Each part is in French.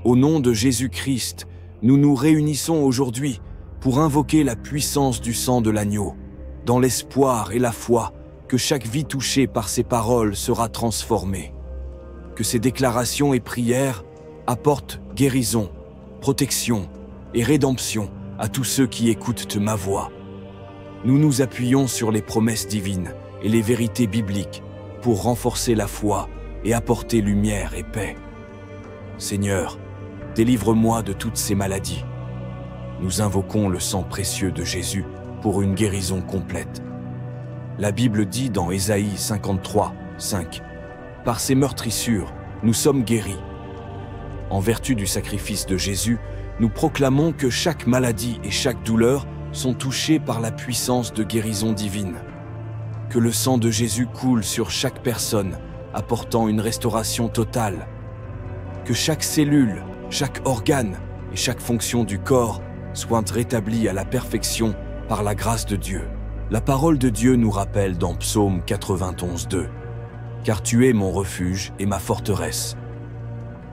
Au nom de Jésus-Christ, nous nous réunissons aujourd'hui pour invoquer la puissance du sang de l'agneau, dans l'espoir et la foi que chaque vie touchée par ces paroles sera transformée. Que ces déclarations et prières apportent guérison, protection et rédemption à tous ceux qui écoutent ma voix. Nous nous appuyons sur les promesses divines et les vérités bibliques pour renforcer la foi et apporter lumière et paix. Seigneur, délivre-moi de toutes ces maladies. Nous invoquons le sang précieux de Jésus pour une guérison complète. La Bible dit dans Ésaïe 53, 5, « Par ses meurtrissures, nous sommes guéris. » En vertu du sacrifice de Jésus, nous proclamons que chaque maladie et chaque douleur sont touchées par la puissance de guérison divine. Que le sang de Jésus coule sur chaque personne, apportant une restauration totale. Que chaque cellule, chaque organe et chaque fonction du corps soient rétablis à la perfection par la grâce de Dieu. La parole de Dieu nous rappelle dans Psaume 91, 2 « Car tu es mon refuge et ma forteresse ».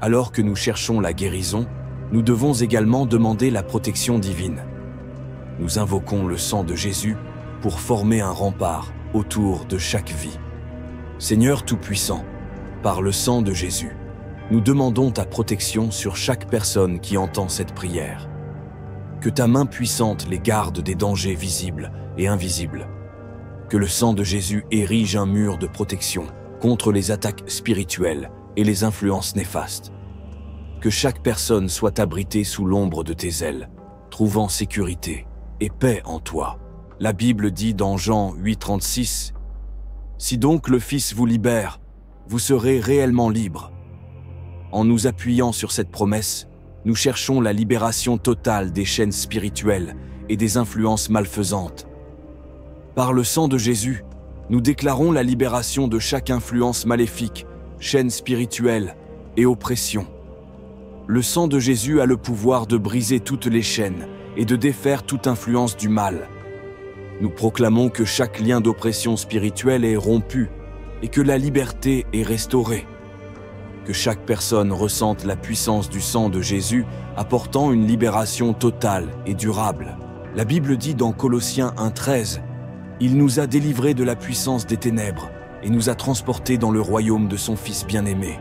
Alors que nous cherchons la guérison, nous devons également demander la protection divine. Nous invoquons le sang de Jésus pour former un rempart autour de chaque vie. Seigneur Tout-Puissant, par le sang de Jésus, nous demandons ta protection sur chaque personne qui entend cette prière. Que ta main puissante les garde des dangers visibles et invisibles. Que le sang de Jésus érige un mur de protection contre les attaques spirituelles et les influences néfastes. Que chaque personne soit abritée sous l'ombre de tes ailes, trouvant sécurité et paix en toi. La Bible dit dans Jean 8,36 « Si donc le Fils vous libère, vous serez réellement libres. » En nous appuyant sur cette promesse, nous cherchons la libération totale des chaînes spirituelles et des influences malfaisantes. Par le sang de Jésus, nous déclarons la libération de chaque influence maléfique, chaîne spirituelle et oppression. Le sang de Jésus a le pouvoir de briser toutes les chaînes et de défaire toute influence du mal. Nous proclamons que chaque lien d'oppression spirituelle est rompu et que la liberté est restaurée. Que chaque personne ressente la puissance du sang de Jésus apportant une libération totale et durable. La Bible dit dans Colossiens 1,13 « Il nous a délivrés de la puissance des ténèbres et nous a transportés dans le royaume de son Fils bien-aimé. »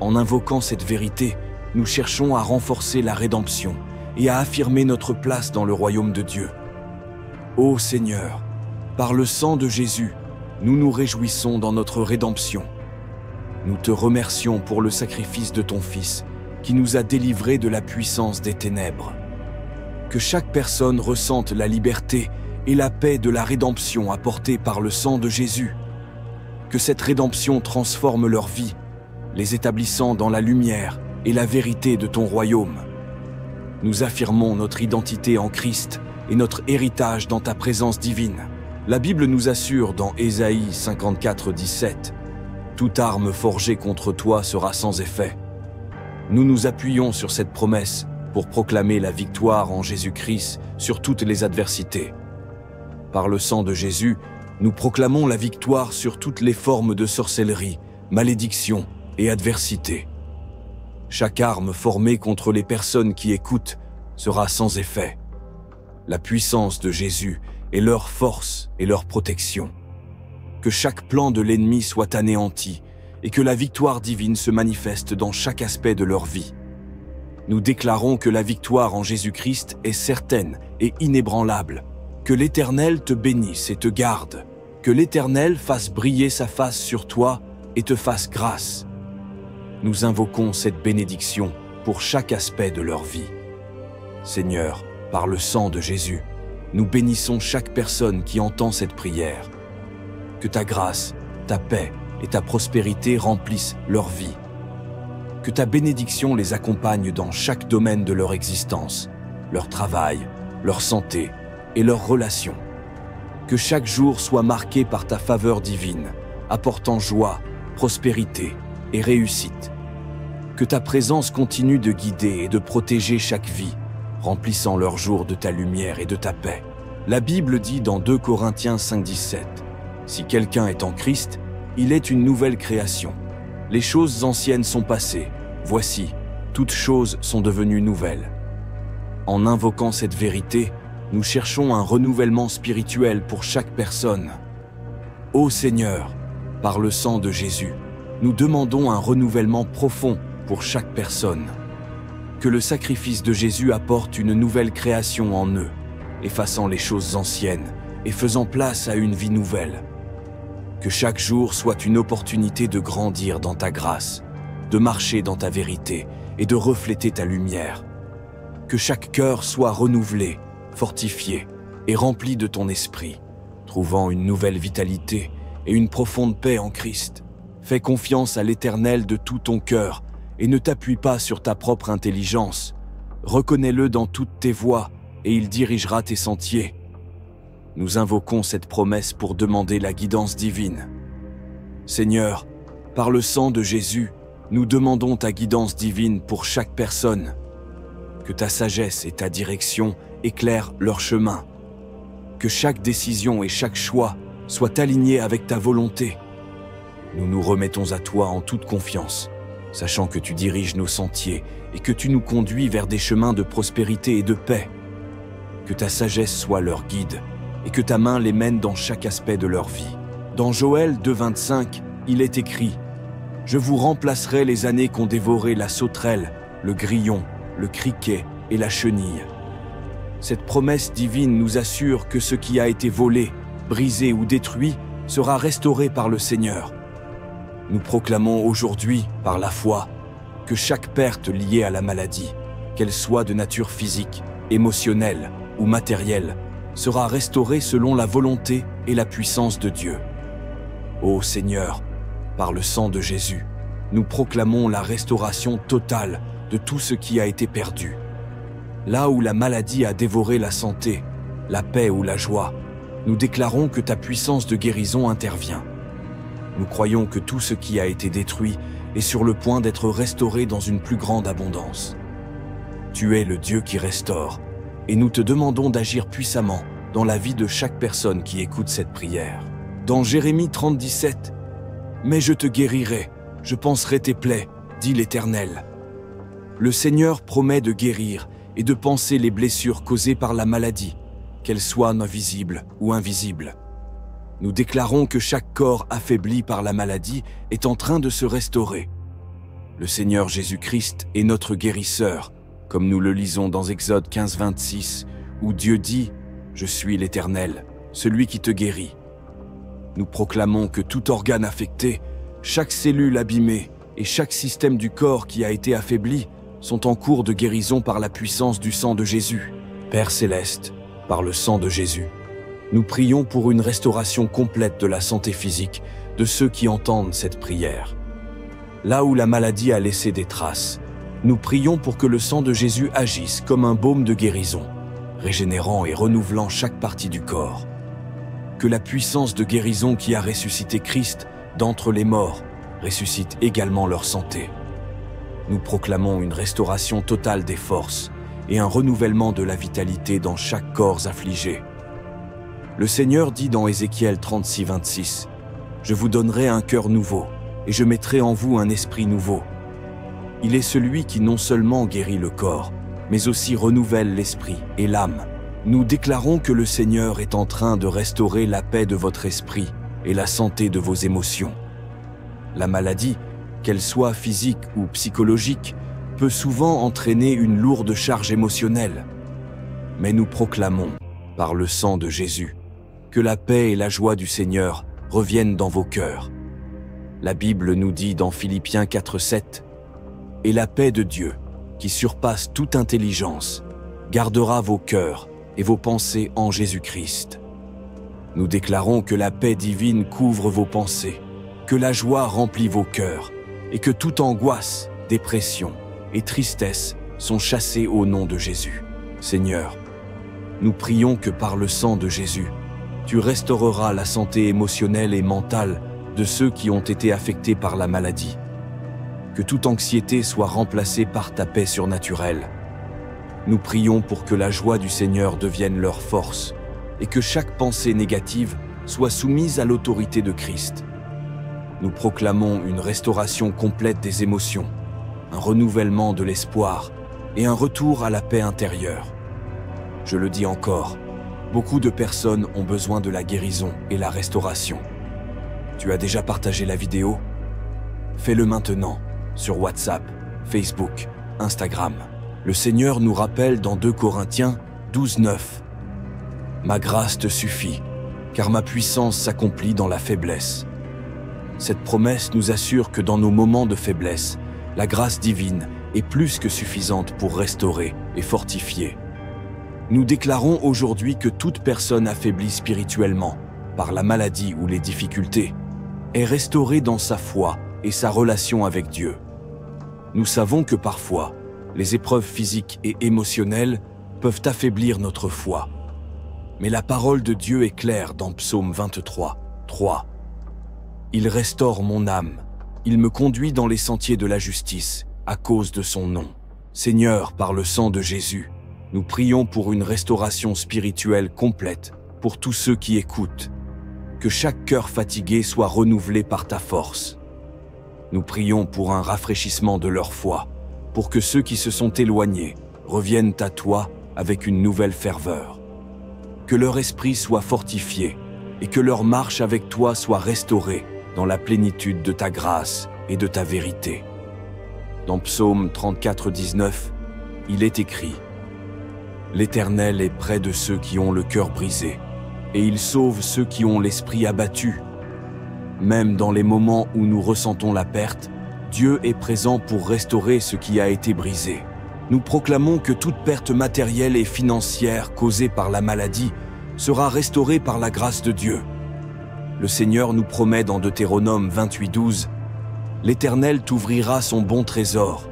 En invoquant cette vérité, nous cherchons à renforcer la rédemption et à affirmer notre place dans le royaume de Dieu. Ô Seigneur, par le sang de Jésus, nous nous réjouissons dans notre rédemption. Nous te remercions pour le sacrifice de ton Fils qui nous a délivrés de la puissance des ténèbres. Que chaque personne ressente la liberté et la paix de la rédemption apportée par le sang de Jésus. Que cette rédemption transforme leur vie, les établissant dans la lumière et la vérité de ton royaume. Nous affirmons notre identité en Christ et notre héritage dans ta présence divine. La Bible nous assure dans Ésaïe 54, 17 « Toute arme forgée contre toi sera sans effet. » Nous nous appuyons sur cette promesse pour proclamer la victoire en Jésus-Christ sur toutes les adversités. Par le sang de Jésus, nous proclamons la victoire sur toutes les formes de sorcellerie, malédiction et adversité. Chaque arme formée contre les personnes qui écoutent sera sans effet. La puissance de Jésus est leur force et leur protection. Que chaque plan de l'ennemi soit anéanti et que la victoire divine se manifeste dans chaque aspect de leur vie. Nous déclarons que la victoire en Jésus-Christ est certaine et inébranlable. Que l'Éternel te bénisse et te garde. Que l'Éternel fasse briller sa face sur toi et te fasse grâce. Nous invoquons cette bénédiction pour chaque aspect de leur vie. Seigneur, par le sang de Jésus, nous bénissons chaque personne qui entend cette prière. Que ta grâce, ta paix et ta prospérité remplissent leur vie. Que ta bénédiction les accompagne dans chaque domaine de leur existence, leur travail, leur santé et leurs relations. Que chaque jour soit marqué par ta faveur divine, apportant joie, prospérité et réussite. Que ta présence continue de guider et de protéger chaque vie, remplissant leurs jours de ta lumière et de ta paix. La Bible dit dans 2 Corinthiens 5, 17 « Si quelqu'un est en Christ, il est une nouvelle création. Les choses anciennes sont passées. Voici, toutes choses sont devenues nouvelles. En invoquant cette vérité, nous cherchons un renouvellement spirituel pour chaque personne. Ô Seigneur, par le sang de Jésus, nous demandons un renouvellement profond pour chaque personne. Que le sacrifice de Jésus apporte une nouvelle création en eux, effaçant les choses anciennes et faisant place à une vie nouvelle. Que chaque jour soit une opportunité de grandir dans ta grâce, de marcher dans ta vérité et de refléter ta lumière. Que chaque cœur soit renouvelé, fortifié et rempli de ton esprit, trouvant une nouvelle vitalité et une profonde paix en Christ. Fais confiance à l'Éternel de tout ton cœur et ne t'appuie pas sur ta propre intelligence. Reconnais-le dans toutes tes voies et il dirigera tes sentiers. Nous invoquons cette promesse pour demander la guidance divine. Seigneur, par le sang de Jésus, nous demandons ta guidance divine pour chaque personne. Que ta sagesse et ta direction éclairent leur chemin. Que chaque décision et chaque choix soient alignés avec ta volonté. Nous nous remettons à toi en toute confiance, sachant que tu diriges nos sentiers et que tu nous conduis vers des chemins de prospérité et de paix. Que ta sagesse soit leur guide et que ta main les mène dans chaque aspect de leur vie. Dans Joël 2,25, il est écrit « Je vous remplacerai les années qu'ont dévoré la sauterelle, le grillon, le criquet et la chenille. » Cette promesse divine nous assure que ce qui a été volé, brisé ou détruit sera restauré par le Seigneur. Nous proclamons aujourd'hui, par la foi, que chaque perte liée à la maladie, qu'elle soit de nature physique, émotionnelle ou matérielle, sera restaurée selon la volonté et la puissance de Dieu. Ô Seigneur, par le sang de Jésus, nous proclamons la restauration totale de tout ce qui a été perdu. Là où la maladie a dévoré la santé, la paix ou la joie, nous déclarons que ta puissance de guérison intervient. Nous croyons que tout ce qui a été détruit est sur le point d'être restauré dans une plus grande abondance. Tu es le Dieu qui restaure, et nous te demandons d'agir puissamment dans la vie de chaque personne qui écoute cette prière. Dans Jérémie 30,17, « Mais je te guérirai, je panserai tes plaies, dit l'Éternel. » Le Seigneur promet de guérir et de panser les blessures causées par la maladie, qu'elles soient visibles ou invisibles. Nous déclarons que chaque corps affaibli par la maladie est en train de se restaurer. Le Seigneur Jésus-Christ est notre guérisseur, comme nous le lisons dans Exode 15,26, où Dieu dit « Je suis l'Éternel, celui qui te guérit ». Nous proclamons que tout organe affecté, chaque cellule abîmée et chaque système du corps qui a été affaibli sont en cours de guérison par la puissance du sang de Jésus. Père Céleste, par le sang de Jésus, nous prions pour une restauration complète de la santé physique de ceux qui entendent cette prière. Là où la maladie a laissé des traces, nous prions pour que le sang de Jésus agisse comme un baume de guérison, régénérant et renouvelant chaque partie du corps. Que la puissance de guérison qui a ressuscité Christ d'entre les morts ressuscite également leur santé. Nous proclamons une restauration totale des forces et un renouvellement de la vitalité dans chaque corps affligé. Le Seigneur dit dans Ézéchiel 36,26 « Je vous donnerai un cœur nouveau et je mettrai en vous un esprit nouveau. » Il est celui qui non seulement guérit le corps, mais aussi renouvelle l'esprit et l'âme. Nous déclarons que le Seigneur est en train de restaurer la paix de votre esprit et la santé de vos émotions. La maladie, qu'elle soit physique ou psychologique, peut souvent entraîner une lourde charge émotionnelle. Mais nous proclamons, par le sang de Jésus, que la paix et la joie du Seigneur reviennent dans vos cœurs. La Bible nous dit dans Philippiens 4,7 « Et la paix de Dieu, qui surpasse toute intelligence, gardera vos cœurs et vos pensées en Jésus-Christ. » Nous déclarons que la paix divine couvre vos pensées, que la joie remplit vos cœurs et que toute angoisse, dépression et tristesse sont chassées au nom de Jésus. Seigneur, nous prions que par le sang de Jésus, tu restaureras la santé émotionnelle et mentale de ceux qui ont été affectés par la maladie. Que toute anxiété soit remplacée par ta paix surnaturelle. Nous prions pour que la joie du Seigneur devienne leur force et que chaque pensée négative soit soumise à l'autorité de Christ. Nous proclamons une restauration complète des émotions, un renouvellement de l'espoir et un retour à la paix intérieure. Je le dis encore, beaucoup de personnes ont besoin de la guérison et la restauration. Tu as déjà partagé la vidéo? Fais-le maintenant, sur WhatsApp, Facebook, Instagram. Le Seigneur nous rappelle dans 2 Corinthiens 12:9. Ma grâce te suffit, car ma puissance s'accomplit dans la faiblesse. Cette promesse nous assure que dans nos moments de faiblesse, la grâce divine est plus que suffisante pour restaurer et fortifier. Nous déclarons aujourd'hui que toute personne affaiblie spirituellement, par la maladie ou les difficultés, est restaurée dans sa foi et sa relation avec Dieu. Nous savons que parfois, les épreuves physiques et émotionnelles peuvent affaiblir notre foi. Mais la parole de Dieu est claire dans Psaume 23:3. Il restaure mon âme, il me conduit dans les sentiers de la justice, à cause de son nom. Seigneur, par le sang de Jésus, nous prions pour une restauration spirituelle complète pour tous ceux qui écoutent. Que chaque cœur fatigué soit renouvelé par ta force. Nous prions pour un rafraîchissement de leur foi, pour que ceux qui se sont éloignés reviennent à toi avec une nouvelle ferveur. Que leur esprit soit fortifié et que leur marche avec toi soit restaurée dans la plénitude de ta grâce et de ta vérité. Dans Psaume 34:19, il est écrit « L'Éternel est près de ceux qui ont le cœur brisé, et il sauve ceux qui ont l'esprit abattu. » Même dans les moments où nous ressentons la perte, Dieu est présent pour restaurer ce qui a été brisé. Nous proclamons que toute perte matérielle et financière causée par la maladie sera restaurée par la grâce de Dieu. Le Seigneur nous promet dans Deutéronome 28:12 « L'Éternel t'ouvrira son bon trésor,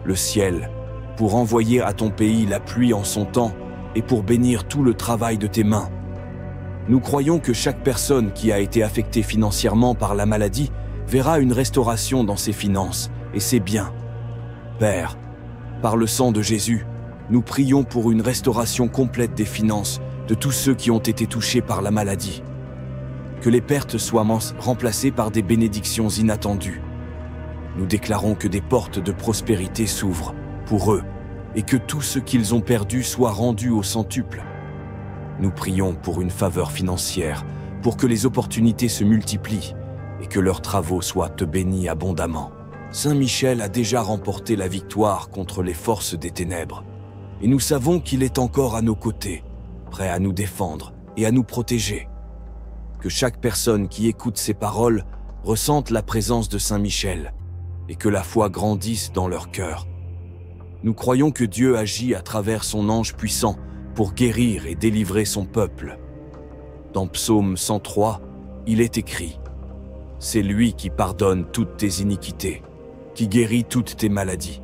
le ciel, pour envoyer à ton pays la pluie en son temps et pour bénir tout le travail de tes mains. » Nous croyons que chaque personne qui a été affectée financièrement par la maladie verra une restauration dans ses finances et ses biens. Père, par le sang de Jésus, nous prions pour une restauration complète des finances de tous ceux qui ont été touchés par la maladie. Que les pertes soient remplacées par des bénédictions inattendues. Nous déclarons que des portes de prospérité s'ouvrent pour eux et que tout ce qu'ils ont perdu soit rendu au centuple. Nous prions pour une faveur financière, pour que les opportunités se multiplient et que leurs travaux soient bénis abondamment. Saint Michel a déjà remporté la victoire contre les forces des ténèbres, et nous savons qu'il est encore à nos côtés, prêt à nous défendre et à nous protéger. Que chaque personne qui écoute ces paroles ressente la présence de Saint Michel et que la foi grandisse dans leur cœur. Nous croyons que Dieu agit à travers son ange puissant pour guérir et délivrer son peuple. Dans Psaume 103, il est écrit « C'est lui qui pardonne toutes tes iniquités, qui guérit toutes tes maladies.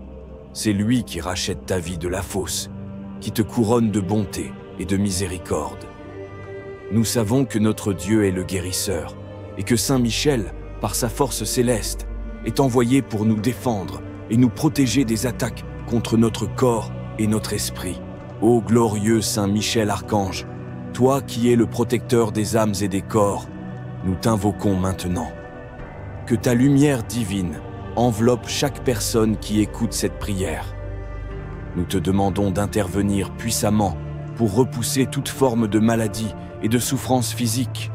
C'est lui qui rachète ta vie de la fosse, qui te couronne de bonté et de miséricorde. » Nous savons que notre Dieu est le guérisseur et que Saint Michel, par sa force céleste, est envoyé pour nous défendre et nous protéger des attaques contre notre corps et notre esprit. Ô glorieux Saint Michel Archange, toi qui es le protecteur des âmes et des corps, nous t'invoquons maintenant. Que ta lumière divine enveloppe chaque personne qui écoute cette prière. Nous te demandons d'intervenir puissamment pour repousser toute forme de maladie et de souffrance physique.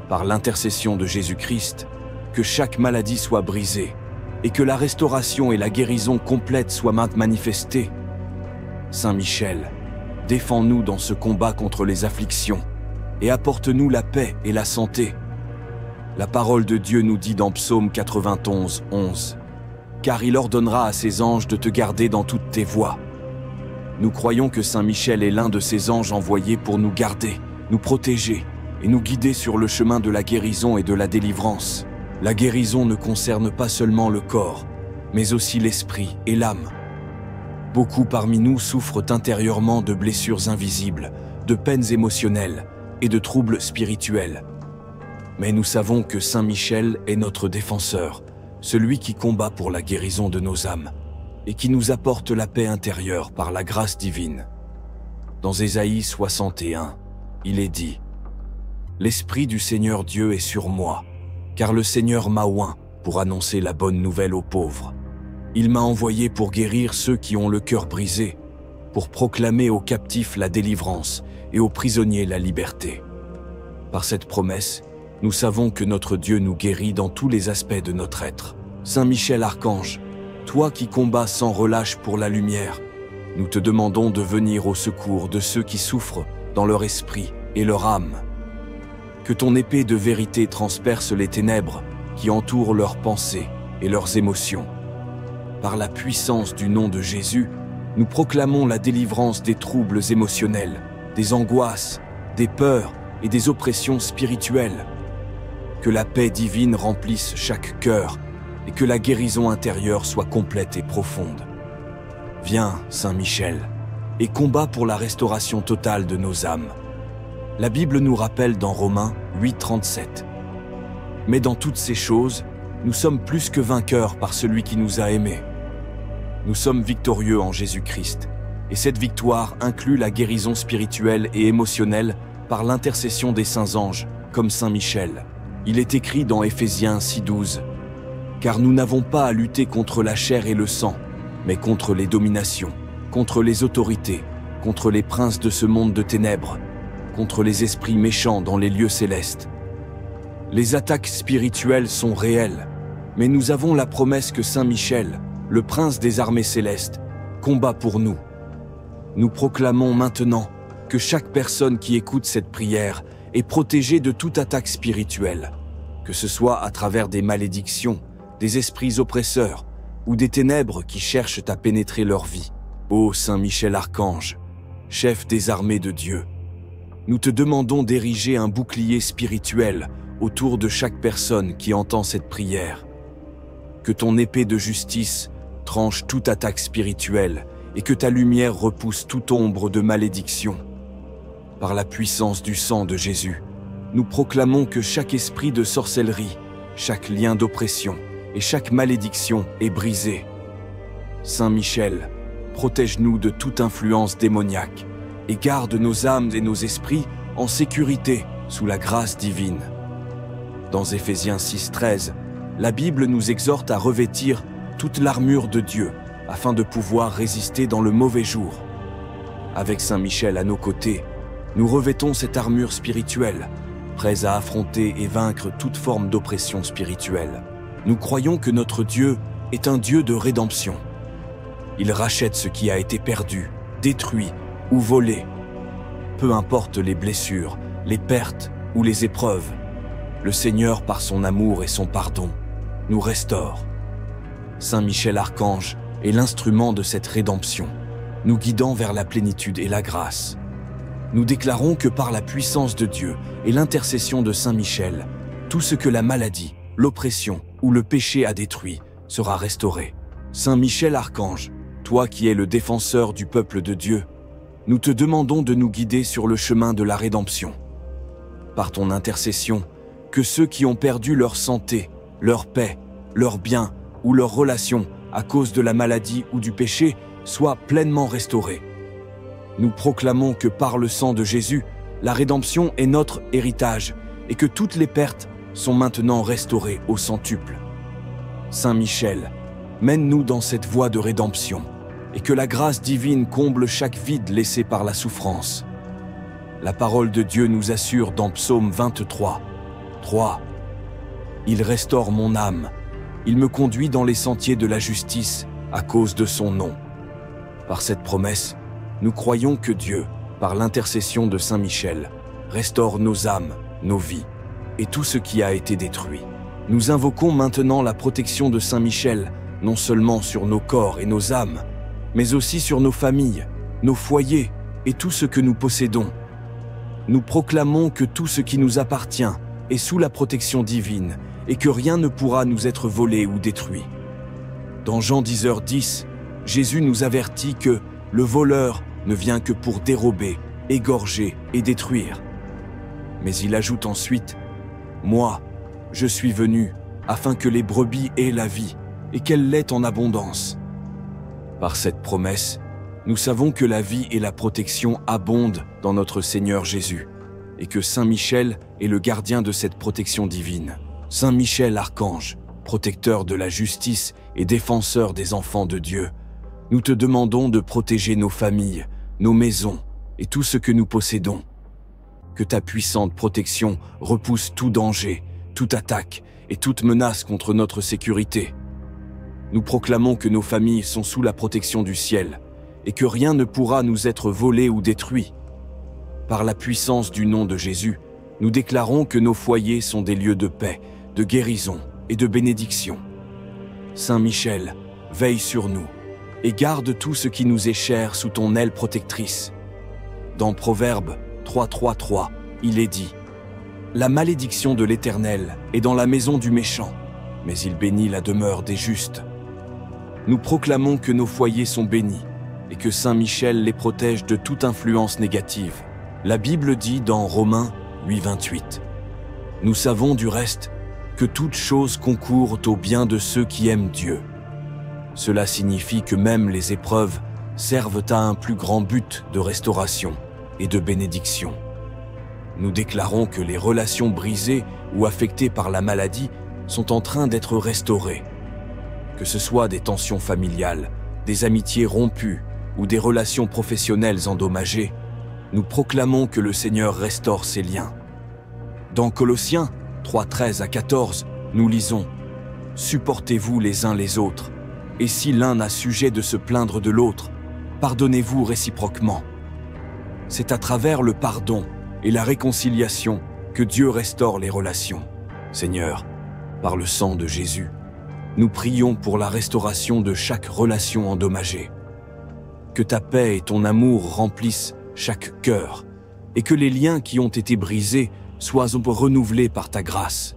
Par l'intercession de Jésus-Christ, que chaque maladie soit brisée et que la restauration et la guérison complète soient manifestées. Saint Michel, défends-nous dans ce combat contre les afflictions et apporte-nous la paix et la santé. La parole de Dieu nous dit dans Psaume 91:11 « Car il ordonnera à ses anges de te garder dans toutes tes voies. » Nous croyons que Saint Michel est l'un de ces anges envoyés pour nous garder, nous protéger et nous guider sur le chemin de la guérison et de la délivrance. La guérison ne concerne pas seulement le corps, mais aussi l'esprit et l'âme. Beaucoup parmi nous souffrent intérieurement de blessures invisibles, de peines émotionnelles et de troubles spirituels. Mais nous savons que Saint Michel est notre défenseur, celui qui combat pour la guérison de nos âmes et qui nous apporte la paix intérieure par la grâce divine. Dans Ésaïe 61, il est dit « L'Esprit du Seigneur Dieu est sur moi, car le Seigneur m'a oint pour annoncer la bonne nouvelle aux pauvres. Il m'a envoyé pour guérir ceux qui ont le cœur brisé, pour proclamer aux captifs la délivrance et aux prisonniers la liberté. Par cette promesse, nous savons que notre Dieu nous guérit dans tous les aspects de notre être. Saint Michel Archange, toi qui combats sans relâche pour la lumière, nous te demandons de venir au secours de ceux qui souffrent dans leur esprit et leur âme. Que ton épée de vérité transperce les ténèbres qui entourent leurs pensées et leurs émotions. Par la puissance du nom de Jésus, nous proclamons la délivrance des troubles émotionnels, des angoisses, des peurs et des oppressions spirituelles. Que la paix divine remplisse chaque cœur et que la guérison intérieure soit complète et profonde. Viens, Saint Michel, et combat pour la restauration totale de nos âmes. La Bible nous rappelle dans Romains 8,37. Mais dans toutes ces choses, nous sommes plus que vainqueurs par celui qui nous a aimés. Nous sommes victorieux en Jésus-Christ, et cette victoire inclut la guérison spirituelle et émotionnelle par l'intercession des saints anges, comme Saint Michel. Il est écrit dans Éphésiens 6,12 « Car nous n'avons pas à lutter contre la chair et le sang, mais contre les dominations, contre les autorités, contre les princes de ce monde de ténèbres, contre les esprits méchants dans les lieux célestes. » Les attaques spirituelles sont réelles, mais nous avons la promesse que Saint Michel, le prince des armées célestes, combat pour nous. Nous proclamons maintenant que chaque personne qui écoute cette prière est protégée de toute attaque spirituelle, que ce soit à travers des malédictions, des esprits oppresseurs ou des ténèbres qui cherchent à pénétrer leur vie. Ô Saint Michel Archange, chef des armées de Dieu, nous te demandons d'ériger un bouclier spirituel autour de chaque personne qui entend cette prière. Que ton épée de justice tranche toute attaque spirituelle et que ta lumière repousse toute ombre de malédiction. Par la puissance du sang de Jésus, nous proclamons que chaque esprit de sorcellerie, chaque lien d'oppression et chaque malédiction est brisé. Saint Michel, protège-nous de toute influence démoniaque et garde nos âmes et nos esprits en sécurité sous la grâce divine. Dans Éphésiens 6,13, la Bible nous exhorte à revêtir toute l'armure de Dieu afin de pouvoir résister dans le mauvais jour. Avec Saint Michel à nos côtés, nous revêtons cette armure spirituelle, prêts à affronter et vaincre toute forme d'oppression spirituelle. Nous croyons que notre Dieu est un Dieu de rédemption. Il rachète ce qui a été perdu, détruit ou volé. Peu importe les blessures, les pertes ou les épreuves, le Seigneur, par son amour et son pardon, nous restaure. Saint Michel Archange est l'instrument de cette rédemption, nous guidant vers la plénitude et la grâce. Nous déclarons que par la puissance de Dieu et l'intercession de Saint Michel, tout ce que la maladie, l'oppression ou le péché a détruit sera restauré. Saint Michel Archange, toi qui es le défenseur du peuple de Dieu, nous te demandons de nous guider sur le chemin de la rédemption. Par ton intercession, que ceux qui ont perdu leur santé, leur paix, leurs biens ou leurs relations à cause de la maladie ou du péché soient pleinement restaurés. Nous proclamons que par le sang de Jésus, la rédemption est notre héritage et que toutes les pertes sont maintenant restaurées au centuple. Saint Michel, mène-nous dans cette voie de rédemption et que la grâce divine comble chaque vide laissé par la souffrance. La parole de Dieu nous assure dans Psaume 23, 3. Il restaure mon âme, il me conduit dans les sentiers de la justice à cause de son nom. Par cette promesse, nous croyons que Dieu, par l'intercession de Saint Michel, restaure nos âmes, nos vies et tout ce qui a été détruit. Nous invoquons maintenant la protection de Saint Michel, non seulement sur nos corps et nos âmes, mais aussi sur nos familles, nos foyers et tout ce que nous possédons. Nous proclamons que tout ce qui nous appartient est sous la protection divine et que rien ne pourra nous être volé ou détruit. Dans Jean 10h10, Jésus nous avertit que le voleur ne vient que pour dérober, égorger et détruire. Mais il ajoute ensuite « Moi, je suis venu afin que les brebis aient la vie et qu'elle l'ait en abondance. » Par cette promesse, nous savons que la vie et la protection abondent dans notre Seigneur Jésus et que Saint Michel est le gardien de cette protection divine. Saint Michel Archange, protecteur de la justice et défenseur des enfants de Dieu, nous te demandons de protéger nos familles, nos maisons et tout ce que nous possédons. Que ta puissante protection repousse tout danger, toute attaque et toute menace contre notre sécurité. Nous proclamons que nos familles sont sous la protection du ciel et que rien ne pourra nous être volé ou détruit. Par la puissance du nom de Jésus, nous déclarons que nos foyers sont des lieux de paix, de guérison et de bénédiction. Saint Michel, veille sur nous et garde tout ce qui nous est cher sous ton aile protectrice. Dans Proverbe 3.3.3, il est dit « La malédiction de l'Éternel est dans la maison du méchant, mais il bénit la demeure des justes. » Nous proclamons que nos foyers sont bénis et que Saint Michel les protège de toute influence négative. La Bible dit dans Romains 8.28 « Nous savons du reste que toutes choses concourent au bien de ceux qui aiment Dieu. » Cela signifie que même les épreuves servent à un plus grand but de restauration et de bénédiction. Nous déclarons que les relations brisées ou affectées par la maladie sont en train d'être restaurées. Que ce soit des tensions familiales, des amitiés rompues ou des relations professionnelles endommagées, nous proclamons que le Seigneur restaure ces liens. Dans Colossiens 3.13-14, nous lisons « Supportez-vous les uns les autres, et si l'un a sujet de se plaindre de l'autre, pardonnez-vous réciproquement. » C'est à travers le pardon et la réconciliation que Dieu restaure les relations. Seigneur, par le sang de Jésus, nous prions pour la restauration de chaque relation endommagée. Que ta paix et ton amour remplissent chaque cœur et que les liens qui ont été brisés soient renouvelés par ta grâce.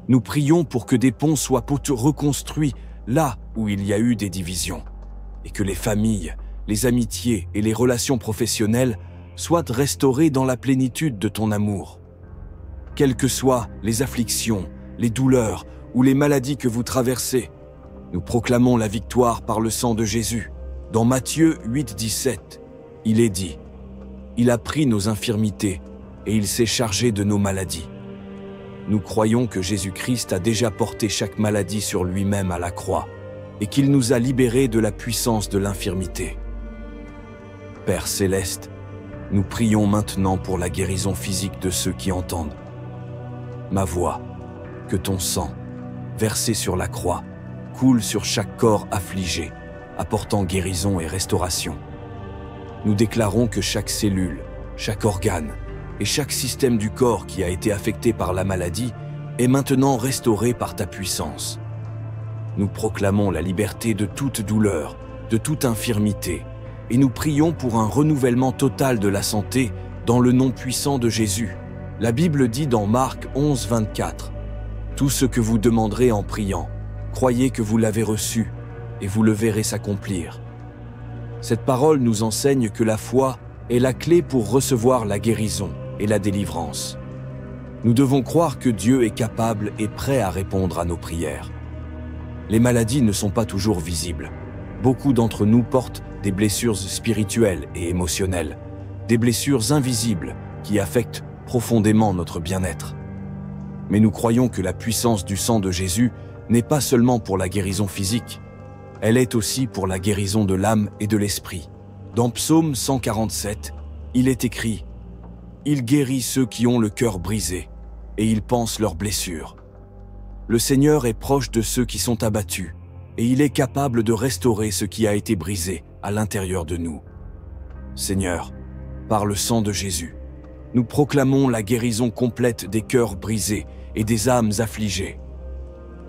Nous prions pour que des ponts soient reconstruits là où il y a eu des divisions et que les familles, les amitiés et les relations professionnelles soient restaurées dans la plénitude de ton amour. Quelles que soient les afflictions, les douleurs ou les maladies que vous traversez, nous proclamons la victoire par le sang de Jésus. Dans Matthieu 8.17, il est dit « Il a pris nos infirmités et il s'est chargé de nos maladies. » Nous croyons que Jésus-Christ a déjà porté chaque maladie sur lui-même à la croix et qu'il nous a libérés de la puissance de l'infirmité. Père céleste, nous prions maintenant pour la guérison physique de ceux qui entendent ma voix, que ton sang, versé sur la croix, coule sur chaque corps affligé, apportant guérison et restauration. Nous déclarons que chaque cellule, chaque organe et chaque système du corps qui a été affecté par la maladie est maintenant restauré par ta puissance. Nous proclamons la liberté de toute douleur, de toute infirmité, et nous prions pour un renouvellement total de la santé dans le nom puissant de Jésus. La Bible dit dans Marc 11.24 « Tout ce que vous demanderez en priant, croyez que vous l'avez reçu, et vous le verrez s'accomplir. » Cette parole nous enseigne que la foi est la clé pour recevoir la guérison et la délivrance. Nous devons croire que Dieu est capable et prêt à répondre à nos prières. Les maladies ne sont pas toujours visibles. Beaucoup d'entre nous portent des blessures spirituelles et émotionnelles, des blessures invisibles qui affectent profondément notre bien-être. Mais nous croyons que la puissance du sang de Jésus n'est pas seulement pour la guérison physique, elle est aussi pour la guérison de l'âme et de l'esprit. Dans Psaume 147, il est écrit « Il guérit ceux qui ont le cœur brisé, et il panse leurs blessures. Le Seigneur est proche de ceux qui sont abattus, et il est capable de restaurer ce qui a été brisé à l'intérieur de nous. Seigneur, par le sang de Jésus, nous proclamons la guérison complète des cœurs brisés et des âmes affligées.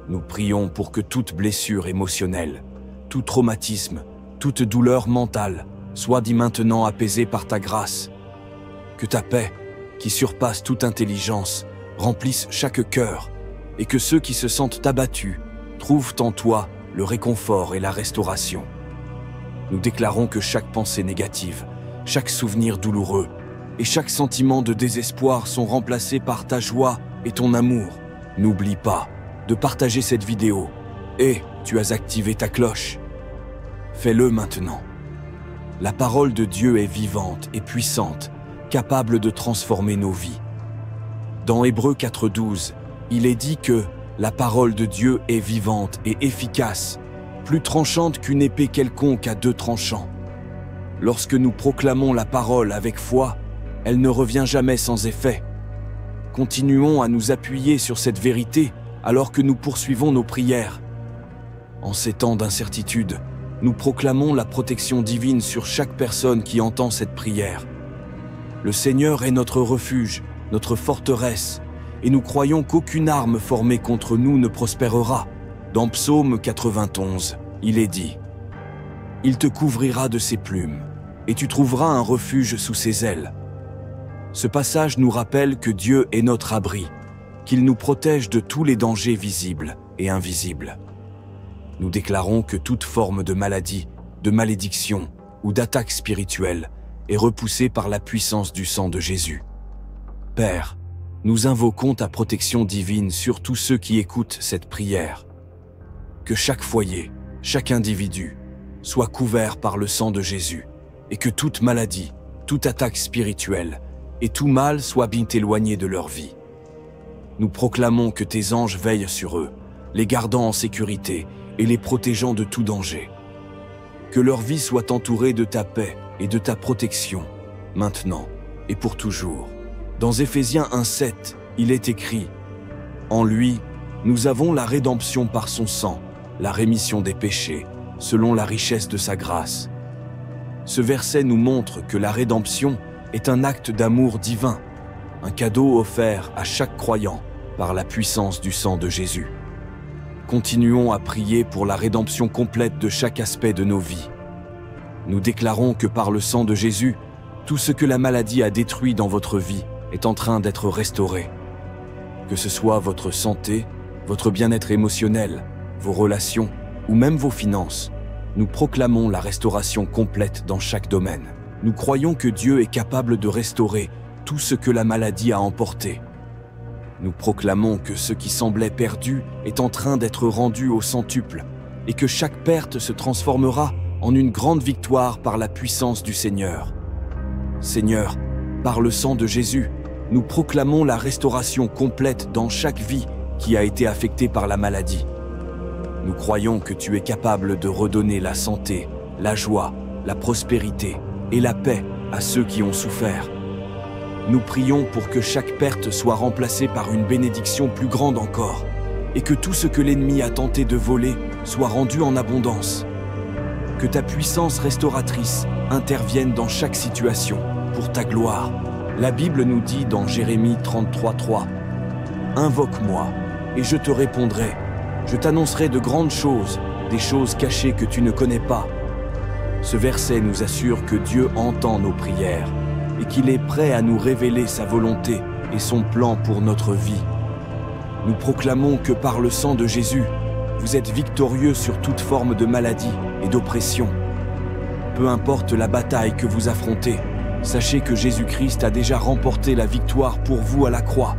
Nous prions pour que toute blessure émotionnelle, tout traumatisme, toute douleur mentale soit dit maintenant apaisée par ta grâce. Que ta paix, qui surpasse toute intelligence, remplisse chaque cœur et que ceux qui se sentent abattus trouvent en toi le réconfort et la restauration. Nous déclarons que chaque pensée négative, chaque souvenir douloureux et chaque sentiment de désespoir sont remplacés par ta joie et ton amour. N'oublie pas de partager cette vidéo et tu as activé ta cloche. Fais-le maintenant. La parole de Dieu est vivante et puissante, capable de transformer nos vies. Dans Hébreux 4.12, il est dit que La parole de Dieu est vivante et efficace, plus tranchante qu'une épée quelconque à deux tranchants. Lorsque nous proclamons la parole avec foi, elle ne revient jamais sans effet. Continuons à nous appuyer sur cette vérité alors que nous poursuivons nos prières. En ces temps d'incertitude, nous proclamons la protection divine sur chaque personne qui entend cette prière. Le Seigneur est notre refuge, notre forteresse, et nous croyons qu'aucune arme formée contre nous ne prospérera. Dans Psaume 91, il est dit « Il te couvrira de ses plumes, et tu trouveras un refuge sous ses ailes. » Ce passage nous rappelle que Dieu est notre abri, qu'il nous protège de tous les dangers visibles et invisibles. Nous déclarons que toute forme de maladie, de malédiction ou d'attaque spirituelle est repoussée par la puissance du sang de Jésus. Père, nous invoquons ta protection divine sur tous ceux qui écoutent cette prière. Que chaque foyer, chaque individu, soit couvert par le sang de Jésus et que toute maladie, toute attaque spirituelle et tout mal soient bien éloignés de leur vie. Nous proclamons que tes anges veillent sur eux, les gardant en sécurité et les protégeant de tout danger. Que leur vie soit entourée de ta paix et de ta protection, maintenant et pour toujours. Dans Éphésiens 1:7, il est écrit « En lui, nous avons la rédemption par son sang, la rémission des péchés, selon la richesse de sa grâce. » Ce verset nous montre que la rédemption est un acte d'amour divin, un cadeau offert à chaque croyant par la puissance du sang de Jésus. Continuons à prier pour la rédemption complète de chaque aspect de nos vies. Nous déclarons que par le sang de Jésus, tout ce que la maladie a détruit dans votre vie est en train d'être restauré. Que ce soit votre santé, votre bien-être émotionnel, vos relations ou même vos finances, nous proclamons la restauration complète dans chaque domaine. Nous croyons que Dieu est capable de restaurer tout ce que la maladie a emporté. Nous proclamons que ce qui semblait perdu est en train d'être rendu au centuple et que chaque perte se transformera en une grande victoire par la puissance du Seigneur. Seigneur, par le sang de Jésus, nous proclamons la restauration complète dans chaque vie qui a été affectée par la maladie. Nous croyons que tu es capable de redonner la santé, la joie, la prospérité et la paix à ceux qui ont souffert. Nous prions pour que chaque perte soit remplacée par une bénédiction plus grande encore, et que tout ce que l'ennemi a tenté de voler soit rendu en abondance. Que ta puissance restauratrice intervienne dans chaque situation, pour ta gloire. La Bible nous dit dans Jérémie 33:3 « Invoque-moi, et je te répondrai. Je t'annoncerai de grandes choses, des choses cachées que tu ne connais pas. » Ce verset nous assure que Dieu entend nos prières et qu'il est prêt à nous révéler sa volonté et son plan pour notre vie. Nous proclamons que par le sang de Jésus, vous êtes victorieux sur toute forme de maladie et d'oppression. Peu importe la bataille que vous affrontez, sachez que Jésus-Christ a déjà remporté la victoire pour vous à la croix.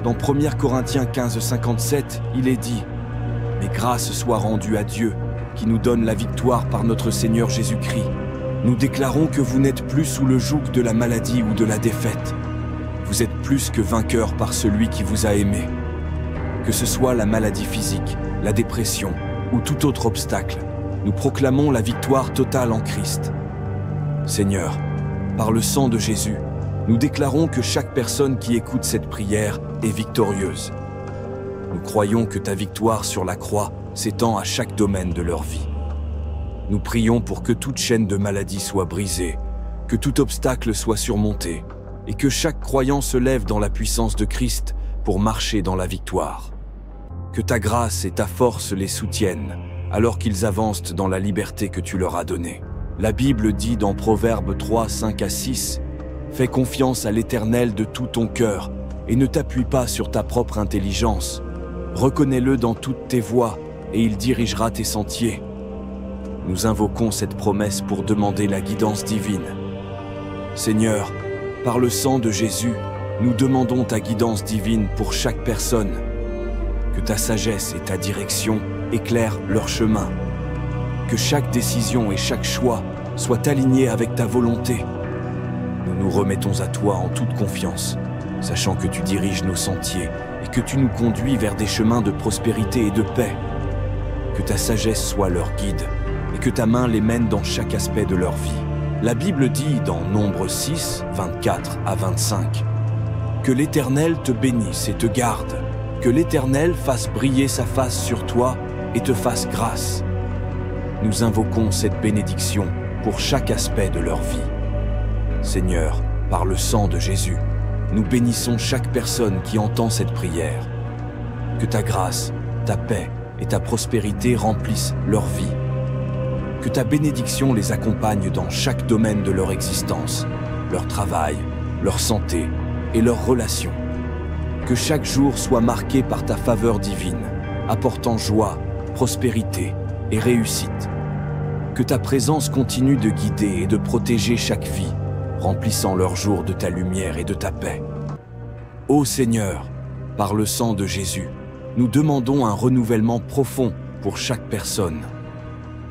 Dans 1 Corinthiens 15:57, il est dit « Mais grâce soit rendue à Dieu, qui nous donne la victoire par notre Seigneur Jésus-Christ. Nous déclarons que vous n'êtes plus sous le joug de la maladie ou de la défaite. Vous êtes plus que vainqueur par celui qui vous a aimé. Que ce soit la maladie physique, la dépression ou tout autre obstacle, nous proclamons la victoire totale en Christ. Seigneur, par le sang de Jésus, nous déclarons que chaque personne qui écoute cette prière est victorieuse. Nous croyons que ta victoire sur la croix s'étend à chaque domaine de leur vie. Nous prions pour que toute chaîne de maladie soit brisée, que tout obstacle soit surmonté, et que chaque croyant se lève dans la puissance de Christ pour marcher dans la victoire. Que ta grâce et ta force les soutiennent, alors qu'ils avancent dans la liberté que tu leur as donnée. La Bible dit dans Proverbes 3:5-6, « Fais confiance à l'Éternel de tout ton cœur, et ne t'appuie pas sur ta propre intelligence. Reconnais-le dans toutes tes voies, et il dirigera tes sentiers. » Nous invoquons cette promesse pour demander la guidance divine. Seigneur, par le sang de Jésus, nous demandons ta guidance divine pour chaque personne. Que ta sagesse et ta direction éclairent leur chemin. Que chaque décision et chaque choix soient alignés avec ta volonté. Nous nous remettons à toi en toute confiance, sachant que tu diriges nos sentiers et et que tu nous conduis vers des chemins de prospérité et de paix. Que ta sagesse soit leur guide et que ta main les mène dans chaque aspect de leur vie. La Bible dit dans Nombre 6, 24 à 25 que l'Éternel te bénisse et te garde, que l'Éternel fasse briller sa face sur toi et te fasse grâce. Nous invoquons cette bénédiction pour chaque aspect de leur vie. Seigneur, par le sang de Jésus, nous bénissons chaque personne qui entend cette prière. Que ta grâce, ta paix et ta prospérité remplissent leur vie. Que ta bénédiction les accompagne dans chaque domaine de leur existence, leur travail, leur santé et leurs relations. Que chaque jour soit marqué par ta faveur divine, apportant joie, prospérité et réussite. Que ta présence continue de guider et de protéger chaque vie, remplissant leurs jours de ta lumière et de ta paix. Ô Seigneur, par le sang de Jésus, nous demandons un renouvellement profond pour chaque personne.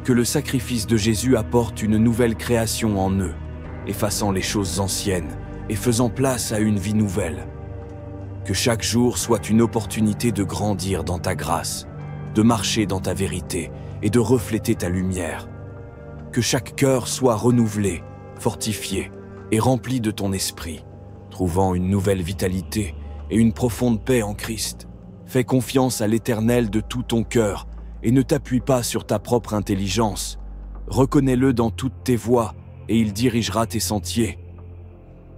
Que le sacrifice de Jésus apporte une nouvelle création en eux, effaçant les choses anciennes et faisant place à une vie nouvelle. Que chaque jour soit une opportunité de grandir dans ta grâce, de marcher dans ta vérité et de refléter ta lumière. Que chaque cœur soit renouvelé, fortifié et rempli de ton esprit, trouvant une nouvelle vitalité et une profonde paix en Christ. Fais confiance à l'Éternel de tout ton cœur et ne t'appuie pas sur ta propre intelligence. Reconnais-le dans toutes tes voies et il dirigera tes sentiers.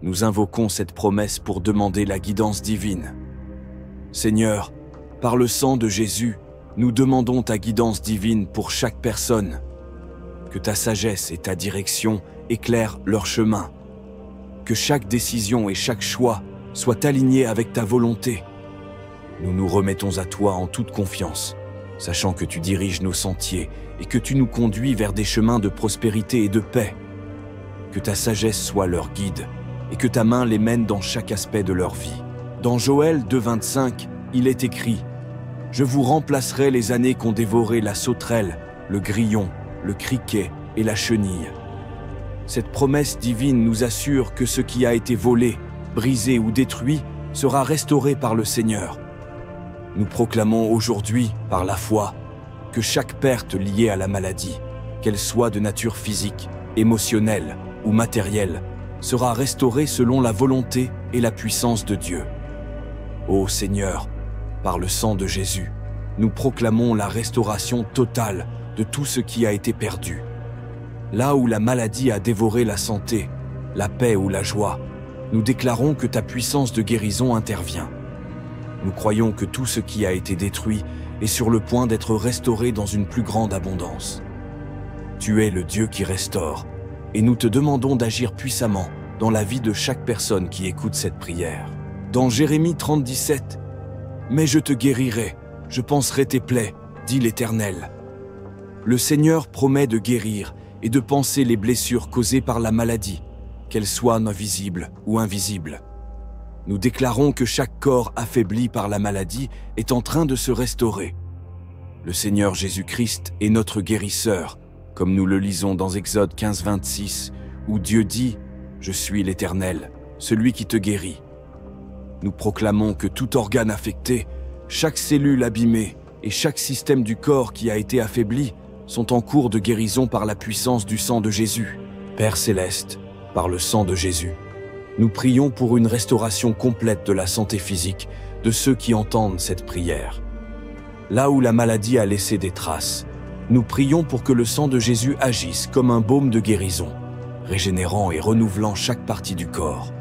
Nous invoquons cette promesse pour demander la guidance divine. Seigneur, par le sang de Jésus, nous demandons ta guidance divine pour chaque personne. Que ta sagesse et ta direction éclairent leur chemin. Que chaque décision et chaque choix soient alignés avec ta volonté. Nous nous remettons à toi en toute confiance, sachant que tu diriges nos sentiers et que tu nous conduis vers des chemins de prospérité et de paix. Que ta sagesse soit leur guide et que ta main les mène dans chaque aspect de leur vie. Dans Joël 2,25, il est écrit « Je vous remplacerai les années qu'ont dévoré la sauterelle, le grillon, le criquet et la chenille. » Cette promesse divine nous assure que ce qui a été volé, brisé ou détruit sera restauré par le Seigneur. Nous proclamons aujourd'hui, par la foi, que chaque perte liée à la maladie, qu'elle soit de nature physique, émotionnelle ou matérielle, sera restaurée selon la volonté et la puissance de Dieu. Ô Seigneur, par le sang de Jésus, nous proclamons la restauration totale de tout ce qui a été perdu. Là où la maladie a dévoré la santé, la paix ou la joie, nous déclarons que ta puissance de guérison intervient. Nous croyons que tout ce qui a été détruit est sur le point d'être restauré dans une plus grande abondance. Tu es le Dieu qui restaure, et nous te demandons d'agir puissamment dans la vie de chaque personne qui écoute cette prière. Dans Jérémie 30,17, « Mais je te guérirai, je panserai tes plaies, dit l'Éternel. » Le Seigneur promet de guérir et de panser les blessures causées par la maladie, qu'elles soient visibles ou invisibles. Nous déclarons que chaque corps affaibli par la maladie est en train de se restaurer. Le Seigneur Jésus-Christ est notre guérisseur, comme nous le lisons dans Exode 15,26, où Dieu dit « Je suis l'Éternel, celui qui te guérit ». Nous proclamons que tout organe affecté, chaque cellule abîmée et chaque système du corps qui a été affaibli sont en cours de guérison par la puissance du sang de Jésus. Père Céleste, par le sang de Jésus, nous prions pour une restauration complète de la santé physique de ceux qui entendent cette prière. Là où la maladie a laissé des traces, nous prions pour que le sang de Jésus agisse comme un baume de guérison, régénérant et renouvelant chaque partie du corps.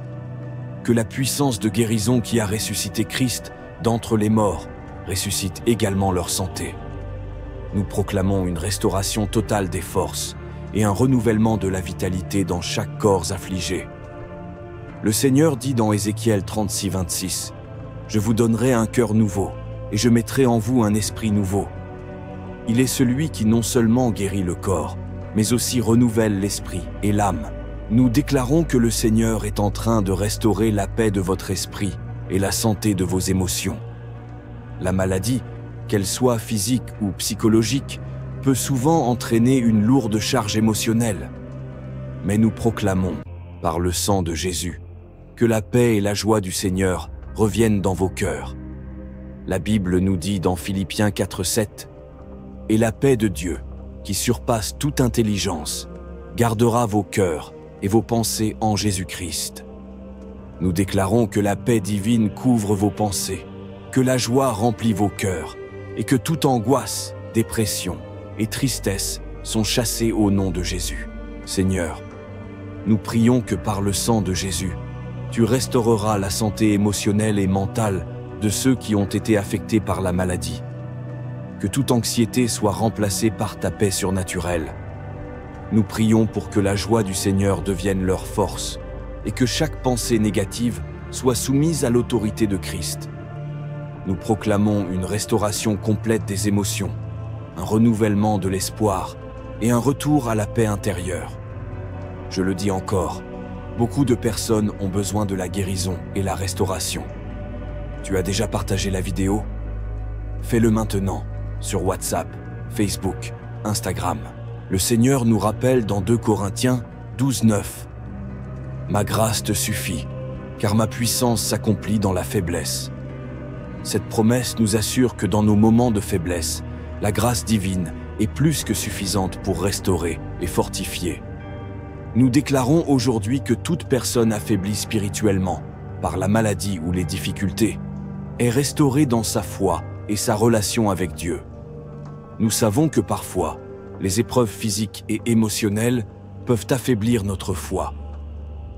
Que la puissance de guérison qui a ressuscité Christ d'entre les morts ressuscite également leur santé. Nous proclamons une restauration totale des forces et un renouvellement de la vitalité dans chaque corps affligé. Le Seigneur dit dans Ézéchiel 36,26 « Je vous donnerai un cœur nouveau et je mettrai en vous un esprit nouveau. » Il est celui qui non seulement guérit le corps, mais aussi renouvelle l'esprit et l'âme. Nous déclarons que le Seigneur est en train de restaurer la paix de votre esprit et la santé de vos émotions. La maladie, qu'elle soit physique ou psychologique, peut souvent entraîner une lourde charge émotionnelle. Mais nous proclamons, par le sang de Jésus, que la paix et la joie du Seigneur reviennent dans vos cœurs. La Bible nous dit dans Philippiens 4:7 « Et la paix de Dieu, qui surpasse toute intelligence, gardera vos cœurs et vos pensées en Jésus-Christ. » Nous déclarons que la paix divine couvre vos pensées, que la joie remplit vos cœurs et que toute angoisse, dépression et tristesse sont chassées au nom de Jésus. Seigneur, nous prions que par le sang de Jésus, tu restaureras la santé émotionnelle et mentale de ceux qui ont été affectés par la maladie. Que toute anxiété soit remplacée par ta paix surnaturelle. Nous prions pour que la joie du Seigneur devienne leur force et que chaque pensée négative soit soumise à l'autorité de Christ. Nous proclamons une restauration complète des émotions, un renouvellement de l'espoir et un retour à la paix intérieure. Je le dis encore, beaucoup de personnes ont besoin de la guérison et la restauration. Tu as déjà partagé la vidéo? Fais-le maintenant sur WhatsApp, Facebook, Instagram. Le Seigneur nous rappelle dans 2 Corinthiens 12:9 « Ma grâce te suffit, car ma puissance s'accomplit dans la faiblesse. » Cette promesse nous assure que dans nos moments de faiblesse, la grâce divine est plus que suffisante pour restaurer et fortifier. Nous déclarons aujourd'hui que toute personne affaiblie spirituellement par la maladie ou les difficultés est restaurée dans sa foi et sa relation avec Dieu. Nous savons que parfois, les épreuves physiques et émotionnelles peuvent affaiblir notre foi.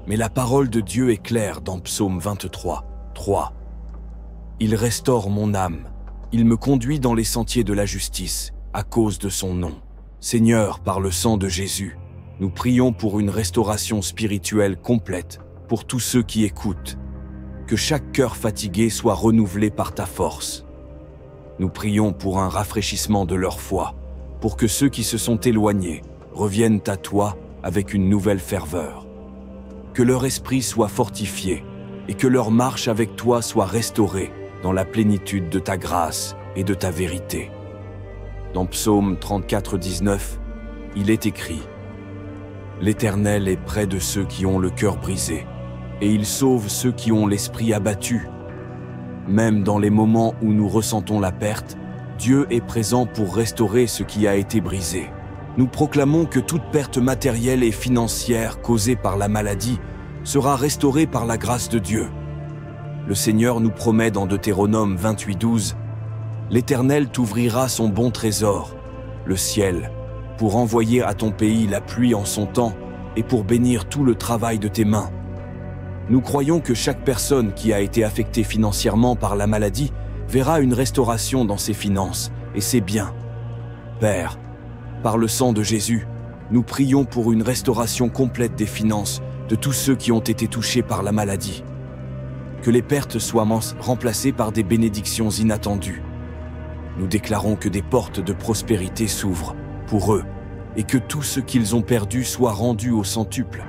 Mais la parole de Dieu est claire dans Psaume 23:3. « Il restaure mon âme, il me conduit dans les sentiers de la justice, à cause de son nom. » Seigneur, par le sang de Jésus, nous prions pour une restauration spirituelle complète pour tous ceux qui écoutent. Que chaque cœur fatigué soit renouvelé par ta force. Nous prions pour un rafraîchissement de leur foi, pour que ceux qui se sont éloignés reviennent à toi avec une nouvelle ferveur. Que leur esprit soit fortifié et que leur marche avec toi soit restaurée dans la plénitude de ta grâce et de ta vérité. Dans Psaume 34:19, il est écrit « L'Éternel est près de ceux qui ont le cœur brisé, et il sauve ceux qui ont l'esprit abattu. » Même dans les moments où nous ressentons la perte, Dieu est présent pour restaurer ce qui a été brisé. Nous proclamons que toute perte matérielle et financière causée par la maladie sera restaurée par la grâce de Dieu. Le Seigneur nous promet dans Deutéronome 28:12 « L'Éternel t'ouvrira son bon trésor, le ciel, pour envoyer à ton pays la pluie en son temps et pour bénir tout le travail de tes mains. » Nous croyons que chaque personne qui a été affectée financièrement par la maladie verra une restauration dans ses finances et ses biens. Père, par le sang de Jésus, nous prions pour une restauration complète des finances de tous ceux qui ont été touchés par la maladie. Que les pertes soient remplacées par des bénédictions inattendues. Nous déclarons que des portes de prospérité s'ouvrent pour eux et que tout ce qu'ils ont perdu soit rendu au centuple.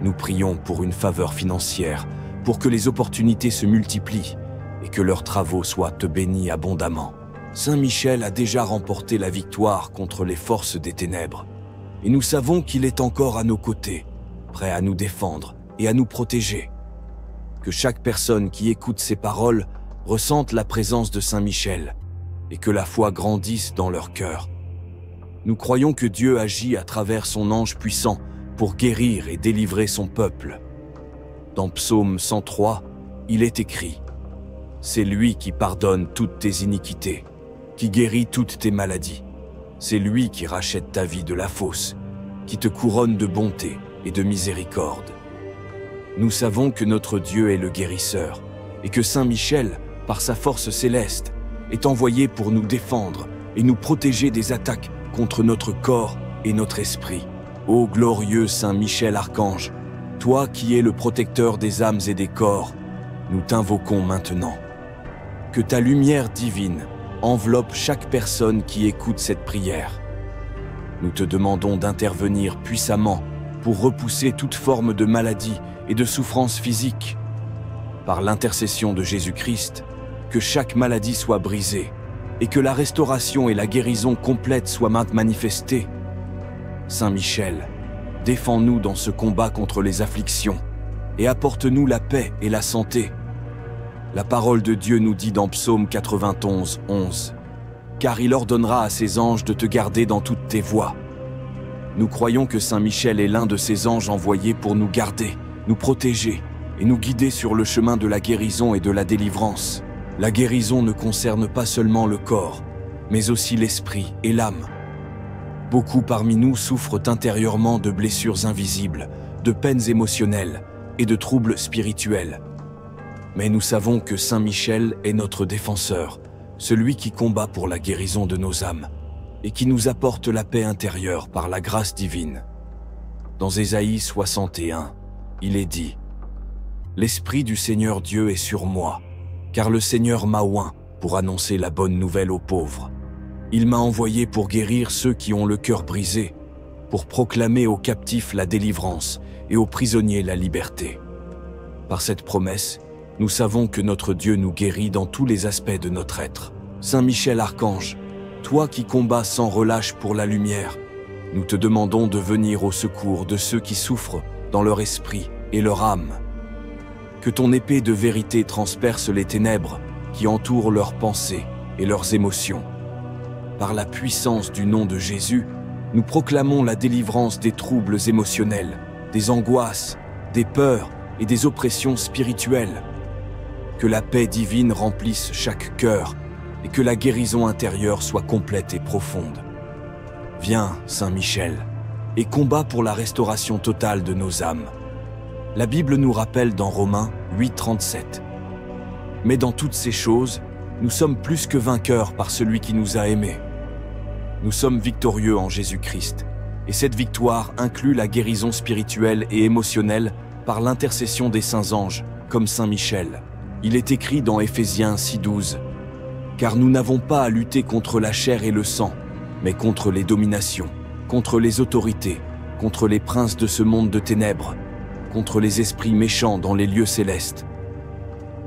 Nous prions pour une faveur financière, pour que les opportunités se multiplient et que leurs travaux soient bénis abondamment. Saint Michel a déjà remporté la victoire contre les forces des ténèbres. Et nous savons qu'il est encore à nos côtés, prêt à nous défendre et à nous protéger. Que chaque personne qui écoute ces paroles ressente la présence de Saint Michel et que la foi grandisse dans leur cœur. Nous croyons que Dieu agit à travers son ange puissant pour guérir et délivrer son peuple. Dans Psaume 103, il est écrit « C'est lui qui pardonne toutes tes iniquités, qui guérit toutes tes maladies. C'est lui qui rachète ta vie de la fosse, qui te couronne de bonté et de miséricorde. » Nous savons que notre Dieu est le guérisseur et que Saint Michel, par sa force céleste, est envoyé pour nous défendre et nous protéger des attaques contre notre corps et notre esprit. Ô glorieux Saint Michel Archange, toi qui es le protecteur des âmes et des corps, nous t'invoquons maintenant. Que ta lumière divine enveloppe chaque personne qui écoute cette prière. Nous te demandons d'intervenir puissamment pour repousser toute forme de maladie et de souffrance physique. Par l'intercession de Jésus-Christ, que chaque maladie soit brisée et que la restauration et la guérison complète soient manifestées. Saint Michel, défends-nous dans ce combat contre les afflictions et apporte-nous la paix et la santé. La parole de Dieu nous dit dans Psaume 91, 11, « Car il ordonnera à ses anges de te garder dans toutes tes voies. » Nous croyons que Saint Michel est l'un de ces anges envoyés pour nous garder, nous protéger et nous guider sur le chemin de la guérison et de la délivrance. La guérison ne concerne pas seulement le corps, mais aussi l'esprit et l'âme. Beaucoup parmi nous souffrent intérieurement de blessures invisibles, de peines émotionnelles et de troubles spirituels. Mais nous savons que Saint Michel est notre défenseur, celui qui combat pour la guérison de nos âmes et qui nous apporte la paix intérieure par la grâce divine. Dans Ésaïe 61, il est dit « L'Esprit du Seigneur Dieu est sur moi, car le Seigneur m'a oint pour annoncer la bonne nouvelle aux pauvres. Il m'a envoyé pour guérir ceux qui ont le cœur brisé, pour proclamer aux captifs la délivrance et aux prisonniers la liberté. » Par cette promesse, nous savons que notre Dieu nous guérit dans tous les aspects de notre être. Saint Michel Archange, toi qui combats sans relâche pour la lumière, nous te demandons de venir au secours de ceux qui souffrent dans leur esprit et leur âme. Que ton épée de vérité transperce les ténèbres qui entourent leurs pensées et leurs émotions. Par la puissance du nom de Jésus, nous proclamons la délivrance des troubles émotionnels, des angoisses, des peurs et des oppressions spirituelles. Que la paix divine remplisse chaque cœur et que la guérison intérieure soit complète et profonde. Viens, Saint Michel, et combat pour la restauration totale de nos âmes. La Bible nous rappelle dans Romains 8, 37. Mais dans toutes ces choses, nous sommes plus que vainqueurs par celui qui nous a aimés. Nous sommes victorieux en Jésus-Christ, et cette victoire inclut la guérison spirituelle et émotionnelle par l'intercession des saints anges, comme Saint Michel. Il est écrit dans Éphésiens 6, 12, « Car nous n'avons pas à lutter contre la chair et le sang, mais contre les dominations, contre les autorités, contre les princes de ce monde de ténèbres, contre les esprits méchants dans les lieux célestes. »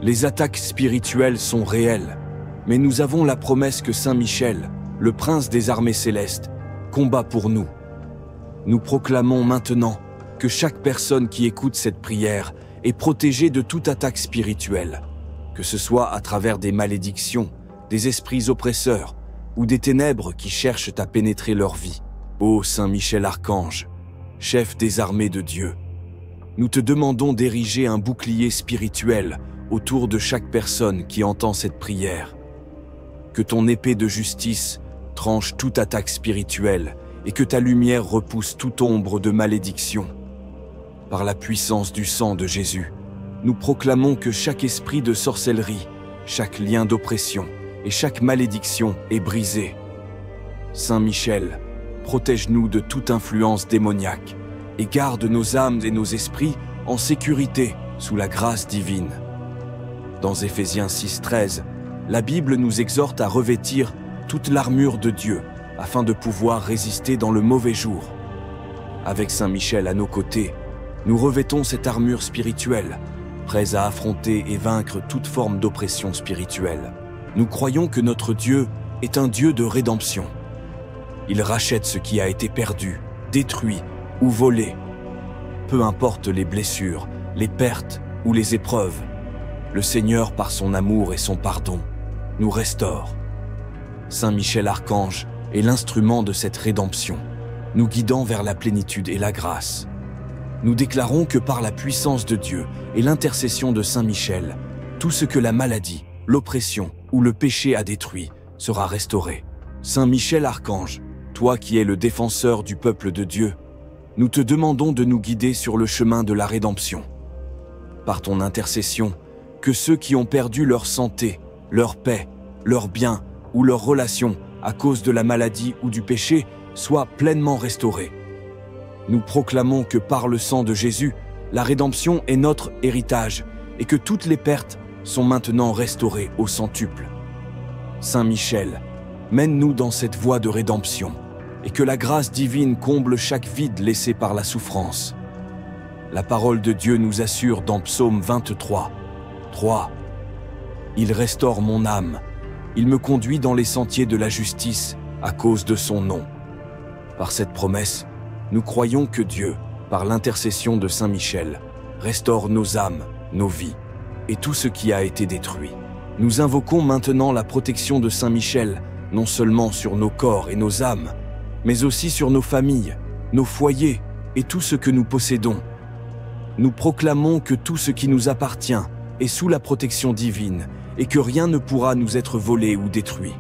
Les attaques spirituelles sont réelles, mais nous avons la promesse que Saint Michel, le prince des armées célestes, combat pour nous. Nous proclamons maintenant que chaque personne qui écoute cette prière est protégée de toute attaque spirituelle, que ce soit à travers des malédictions, des esprits oppresseurs ou des ténèbres qui cherchent à pénétrer leur vie. Ô Saint Michel Archange, chef des armées de Dieu, nous te demandons d'ériger un bouclier spirituel autour de chaque personne qui entend cette prière. Que ton épée de justice tranche toute attaque spirituelle et que ta lumière repousse toute ombre de malédiction. Par la puissance du sang de Jésus, nous proclamons que chaque esprit de sorcellerie, chaque lien d'oppression et chaque malédiction est brisé. Saint Michel, protège-nous de toute influence démoniaque et garde nos âmes et nos esprits en sécurité sous la grâce divine. Dans Éphésiens 6, 13, la Bible nous exhorte à revêtir toute l'armure de Dieu afin de pouvoir résister dans le mauvais jour. Avec Saint Michel à nos côtés, nous revêtons cette armure spirituelle, prêts à affronter et vaincre toute forme d'oppression spirituelle. Nous croyons que notre Dieu est un Dieu de rédemption. Il rachète ce qui a été perdu, détruit ou volé. Peu importe les blessures, les pertes ou les épreuves, le Seigneur, par son amour et son pardon, nous restaure. Saint Michel Archange est l'instrument de cette rédemption, nous guidant vers la plénitude et la grâce. Nous déclarons que par la puissance de Dieu et l'intercession de Saint Michel, tout ce que la maladie, l'oppression ou le péché a détruit sera restauré. Saint Michel Archange, toi qui es le défenseur du peuple de Dieu, nous te demandons de nous guider sur le chemin de la rédemption. Par ton intercession, que ceux qui ont perdu leur santé, leur paix, leurs biens ou leurs relations à cause de la maladie ou du péché soient pleinement restaurés. Nous proclamons que par le sang de Jésus, la rédemption est notre héritage et que toutes les pertes sont maintenant restaurées au centuple. Saint Michel, mène-nous dans cette voie de rédemption et que la grâce divine comble chaque vide laissé par la souffrance. La parole de Dieu nous assure dans Psaume 23, 3. « Il restaure mon âme, il me conduit dans les sentiers de la justice à cause de son nom. » Par cette promesse, nous croyons que Dieu, par l'intercession de Saint Michel, restaure nos âmes, nos vies. et tout ce qui a été détruit. Nous invoquons maintenant la protection de Saint Michel, non seulement sur nos corps et nos âmes, mais aussi sur nos familles, nos foyers et tout ce que nous possédons. Nous proclamons que tout ce qui nous appartient est sous la protection divine et que rien ne pourra nous être volé ou détruit.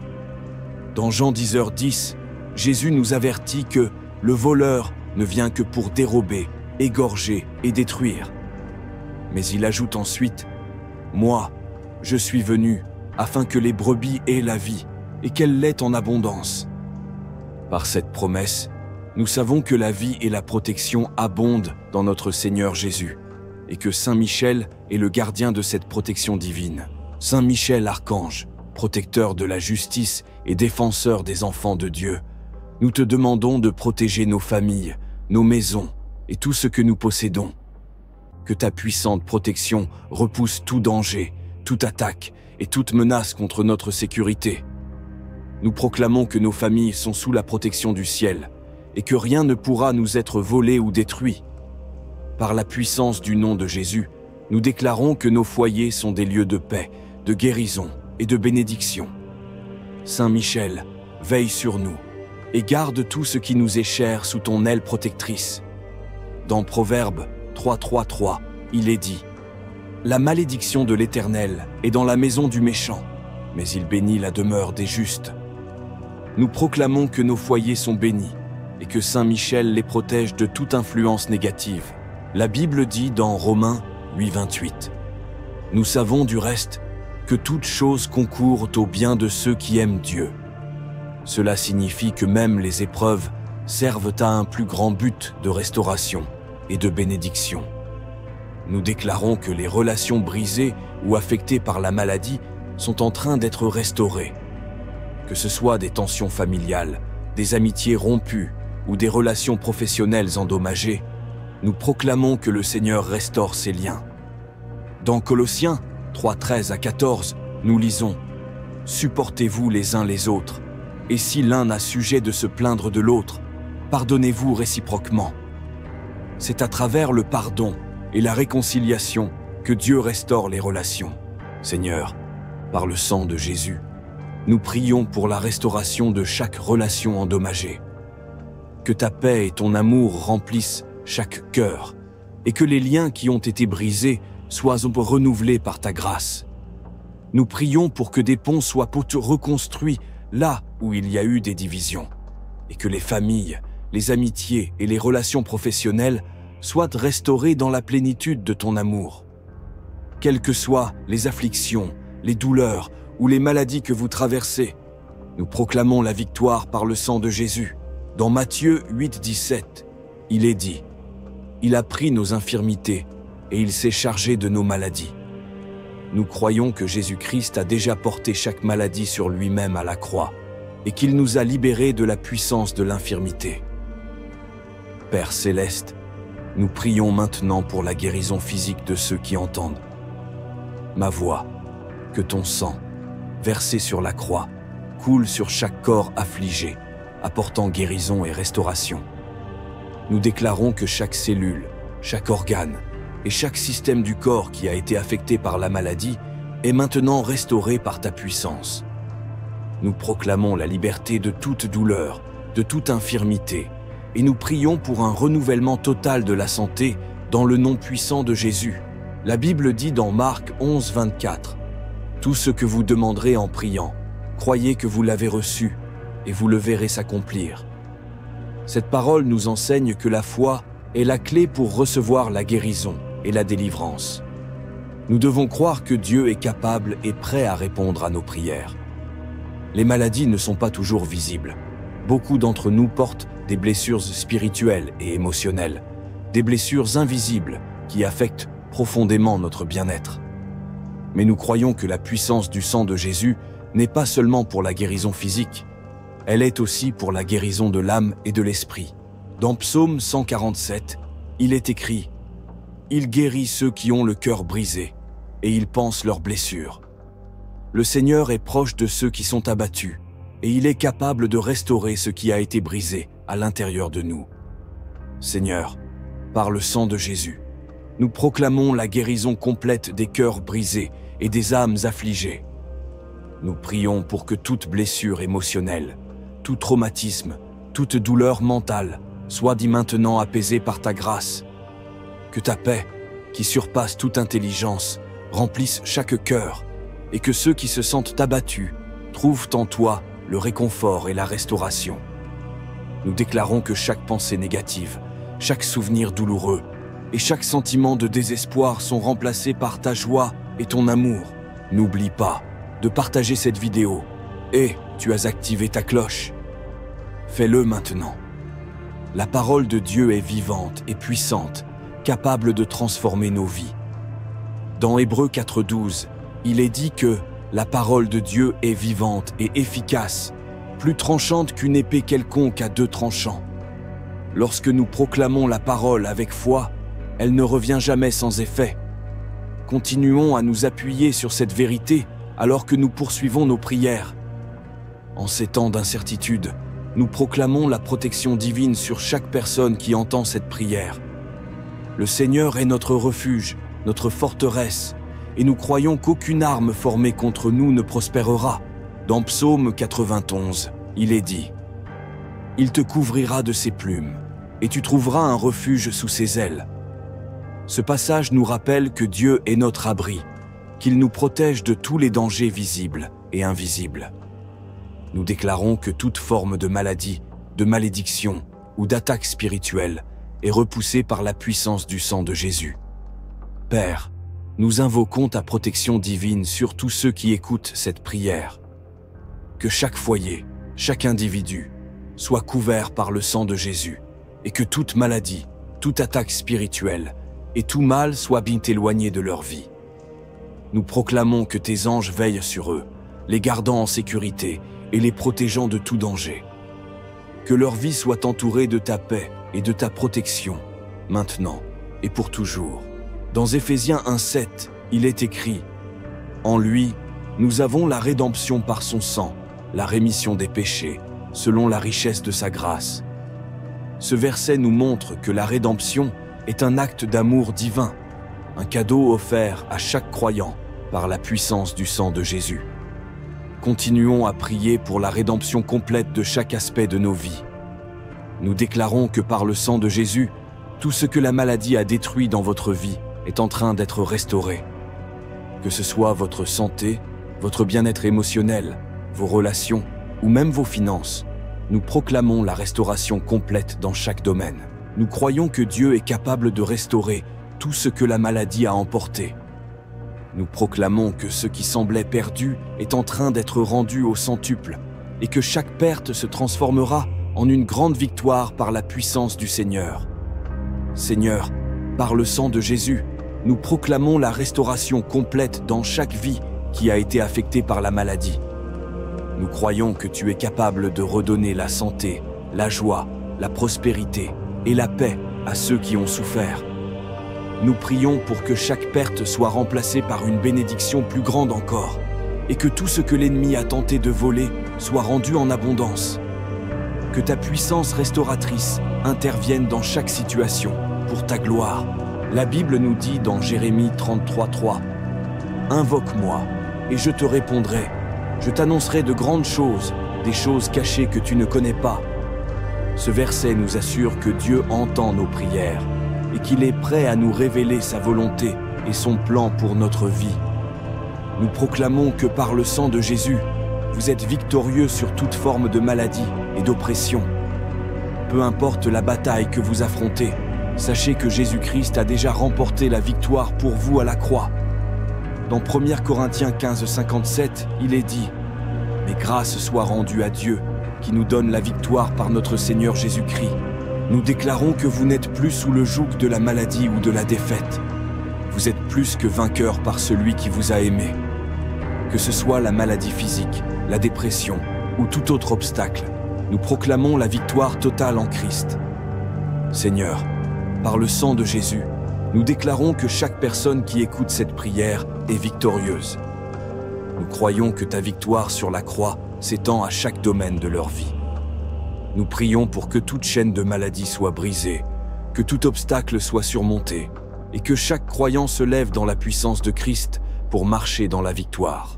Dans Jean 10h10, Jésus nous avertit que le voleur ne vient que pour dérober, égorger et détruire. Mais il ajoute ensuite « Moi, je suis venu afin que les brebis aient la vie et qu'elle l'ait en abondance. » Par cette promesse, nous savons que la vie et la protection abondent dans notre Seigneur Jésus et que Saint Michel est le gardien de cette protection divine. Saint Michel, archange, protecteur de la justice et défenseur des enfants de Dieu, nous te demandons de protéger nos familles, nos maisons et tout ce que nous possédons. Que ta puissante protection repousse tout danger, toute attaque et toute menace contre notre sécurité. Nous proclamons que nos familles sont sous la protection du ciel et que rien ne pourra nous être volé ou détruit. Par la puissance du nom de Jésus, nous déclarons que nos foyers sont des lieux de paix, de guérison et de bénédiction. Saint Michel, veille sur nous et garde tout ce qui nous est cher sous ton aile protectrice. Dans Proverbe 3.3.3, il est dit « La malédiction de l'Éternel est dans la maison du méchant, mais il bénit la demeure des justes. » Nous proclamons que nos foyers sont bénis et que Saint Michel les protège de toute influence négative. La Bible dit dans Romains 8.28 « Nous savons du reste que toutes choses concourent au bien de ceux qui aiment Dieu. » Cela signifie que même les épreuves servent à un plus grand but de restauration et de bénédiction. Nous déclarons que les relations brisées ou affectées par la maladie sont en train d'être restaurées. Que ce soit des tensions familiales, des amitiés rompues ou des relations professionnelles endommagées, nous proclamons que le Seigneur restaure ces liens. Dans Colossiens 3.13-14, nous lisons « Supportez-vous les uns les autres, et si l'un a sujet de se plaindre de l'autre, pardonnez-vous réciproquement. » C'est à travers le pardon et la réconciliation que Dieu restaure les relations. Seigneur, par le sang de Jésus, nous prions pour la restauration de chaque relation endommagée. Que ta paix et ton amour remplissent chaque cœur et que les liens qui ont été brisés soient renouvelés par ta grâce. Nous prions pour que des ponts soient reconstruits là où il y a eu des divisions et que les familles, les amitiés et les relations professionnelles soient restaurées dans la plénitude de ton amour. Quelles que soient les afflictions, les douleurs ou les maladies que vous traversez, nous proclamons la victoire par le sang de Jésus. Dans Matthieu 8.17, il est dit « Il a pris nos infirmités et il s'est chargé de nos maladies. » Nous croyons que Jésus-Christ a déjà porté chaque maladie sur lui-même à la croix et qu'il nous a libérés de la puissance de l'infirmité. Père céleste, nous prions maintenant pour la guérison physique de ceux qui entendent ma voix, que ton sang, versé sur la croix, coule sur chaque corps affligé, apportant guérison et restauration. Nous déclarons que chaque cellule, chaque organe et chaque système du corps qui a été affecté par la maladie est maintenant restauré par ta puissance. Nous proclamons la liberté de toute douleur, de toute infirmité, et nous prions pour un renouvellement total de la santé dans le nom puissant de Jésus. La Bible dit dans Marc 11.24 « Tout ce que vous demanderez en priant, croyez que vous l'avez reçu, et vous le verrez s'accomplir. » Cette parole nous enseigne que la foi est la clé pour recevoir la guérison et la délivrance. Nous devons croire que Dieu est capable et prêt à répondre à nos prières. Les maladies ne sont pas toujours visibles. Beaucoup d'entre nous portent des blessures spirituelles et émotionnelles, des blessures invisibles qui affectent profondément notre bien-être. Mais nous croyons que la puissance du sang de Jésus n'est pas seulement pour la guérison physique, elle est aussi pour la guérison de l'âme et de l'esprit. Dans Psaume 147, il est écrit « Il guérit ceux qui ont le cœur brisé, et il panse leurs blessures. Le Seigneur est proche de ceux qui sont abattus, et il est capable de restaurer ce qui a été brisé à l'intérieur de nous. Seigneur, par le sang de Jésus, nous proclamons la guérison complète des cœurs brisés et des âmes affligées. Nous prions pour que toute blessure émotionnelle, tout traumatisme, toute douleur mentale soit dit maintenant apaisée par ta grâce. Que ta paix, qui surpasse toute intelligence, remplisse chaque cœur, et que ceux qui se sentent abattus trouvent en toi le réconfort et la restauration. Nous déclarons que chaque pensée négative, chaque souvenir douloureux et chaque sentiment de désespoir sont remplacés par ta joie et ton amour. N'oublie pas de partager cette vidéo et tu as activé ta cloche. Fais-le maintenant. La parole de Dieu est vivante et puissante, capable de transformer nos vies. Dans Hébreux 4:12, il est dit que la parole de Dieu est vivante et efficace, plus tranchante qu'une épée quelconque à deux tranchants. Lorsque nous proclamons la parole avec foi, elle ne revient jamais sans effet. Continuons à nous appuyer sur cette vérité alors que nous poursuivons nos prières. En ces temps d'incertitude, nous proclamons la protection divine sur chaque personne qui entend cette prière. Le Seigneur est notre refuge, notre forteresse, et nous croyons qu'aucune arme formée contre nous ne prospérera. Dans Psaume 91, il est dit « Il te couvrira de ses plumes, et tu trouveras un refuge sous ses ailes. » Ce passage nous rappelle que Dieu est notre abri, qu'il nous protège de tous les dangers visibles et invisibles. Nous déclarons que toute forme de maladie, de malédiction ou d'attaque spirituelle est repoussée par la puissance du sang de Jésus. Père, nous invoquons ta protection divine sur tous ceux qui écoutent cette prière. Que chaque foyer, chaque individu, soit couvert par le sang de Jésus et que toute maladie, toute attaque spirituelle et tout mal soient bien éloignés de leur vie. Nous proclamons que tes anges veillent sur eux, les gardant en sécurité et les protégeant de tout danger. Que leur vie soit entourée de ta paix et de ta protection, maintenant et pour toujours. Dans Éphésiens 1:7, il est écrit « En lui, nous avons la rédemption par son sang, la rémission des péchés, selon la richesse de sa grâce. » Ce verset nous montre que la rédemption est un acte d'amour divin, un cadeau offert à chaque croyant par la puissance du sang de Jésus. Continuons à prier pour la rédemption complète de chaque aspect de nos vies. Nous déclarons que par le sang de Jésus, tout ce que la maladie a détruit dans votre vie est en train d'être restauré. Que ce soit votre santé, votre bien-être émotionnel, vos relations ou même vos finances, nous proclamons la restauration complète dans chaque domaine. Nous croyons que Dieu est capable de restaurer tout ce que la maladie a emporté. Nous proclamons que ce qui semblait perdu est en train d'être rendu au centuple et que chaque perte se transformera en une grande victoire par la puissance du Seigneur. Seigneur, par le sang de Jésus, nous proclamons la restauration complète dans chaque vie qui a été affectée par la maladie. Nous croyons que tu es capable de redonner la santé, la joie, la prospérité et la paix à ceux qui ont souffert. Nous prions pour que chaque perte soit remplacée par une bénédiction plus grande encore, et que tout ce que l'ennemi a tenté de voler soit rendu en abondance. Que ta puissance restauratrice intervienne dans chaque situation, pour ta gloire. La Bible nous dit dans Jérémie 33:3 « Invoque-moi, et je te répondrai. Je t'annoncerai de grandes choses, des choses cachées que tu ne connais pas. » Ce verset nous assure que Dieu entend nos prières et qu'il est prêt à nous révéler sa volonté et son plan pour notre vie. Nous proclamons que par le sang de Jésus, vous êtes victorieux sur toute forme de maladie et d'oppression. Peu importe la bataille que vous affrontez, sachez que Jésus-Christ a déjà remporté la victoire pour vous à la croix. Dans 1 Corinthiens 15:57, il est dit « Mais grâce soit rendue à Dieu, qui nous donne la victoire par notre Seigneur Jésus-Christ. Nous déclarons que vous n'êtes plus sous le joug de la maladie ou de la défaite. Vous êtes plus que vainqueur par celui qui vous a aimé. Que ce soit la maladie physique, la dépression ou tout autre obstacle, nous proclamons la victoire totale en Christ. Seigneur, par le sang de Jésus, nous déclarons que chaque personne qui écoute cette prière est victorieuse. Nous croyons que ta victoire sur la croix s'étend à chaque domaine de leur vie. Nous prions pour que toute chaîne de maladie soit brisée, que tout obstacle soit surmonté, et que chaque croyant se lève dans la puissance de Christ pour marcher dans la victoire.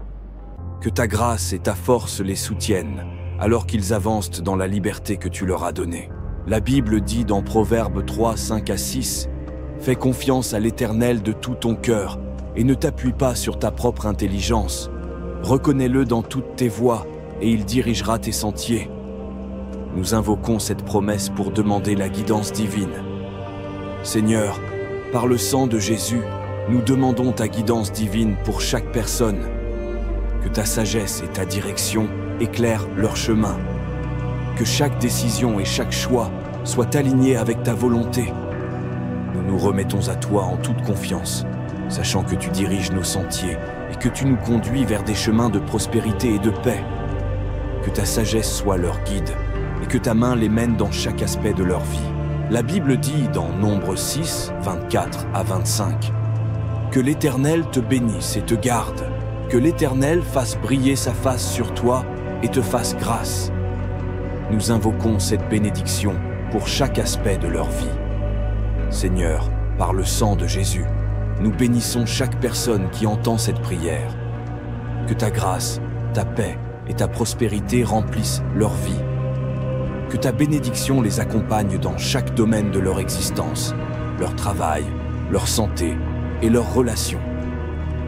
Que ta grâce et ta force les soutiennent, alors qu'ils avancent dans la liberté que tu leur as donnée. La Bible dit dans Proverbes 3, 5 à 6, « Fais confiance à l'Éternel de tout ton cœur et ne t'appuie pas sur ta propre intelligence. Reconnais-le dans toutes tes voies et il dirigera tes sentiers. » Nous invoquons cette promesse pour demander la guidance divine. Seigneur, par le sang de Jésus, nous demandons ta guidance divine pour chaque personne. Que ta sagesse et ta direction éclairent leur chemin. Que chaque décision et chaque choix soient alignés avec ta volonté. Nous nous remettons à toi en toute confiance, sachant que tu diriges nos sentiers et que tu nous conduis vers des chemins de prospérité et de paix. Que ta sagesse soit leur guide et que ta main les mène dans chaque aspect de leur vie. La Bible dit dans Nombre 6, 24 à 25, « Que l'Éternel te bénisse et te garde. Que l'Éternel fasse briller sa face sur toi et te fasse grâce. » Nous invoquons cette bénédiction pour chaque aspect de leur vie. Seigneur, par le sang de Jésus, nous bénissons chaque personne qui entend cette prière. Que ta grâce, ta paix et ta prospérité remplissent leur vie. Que ta bénédiction les accompagne dans chaque domaine de leur existence, leur travail, leur santé et leurs relations.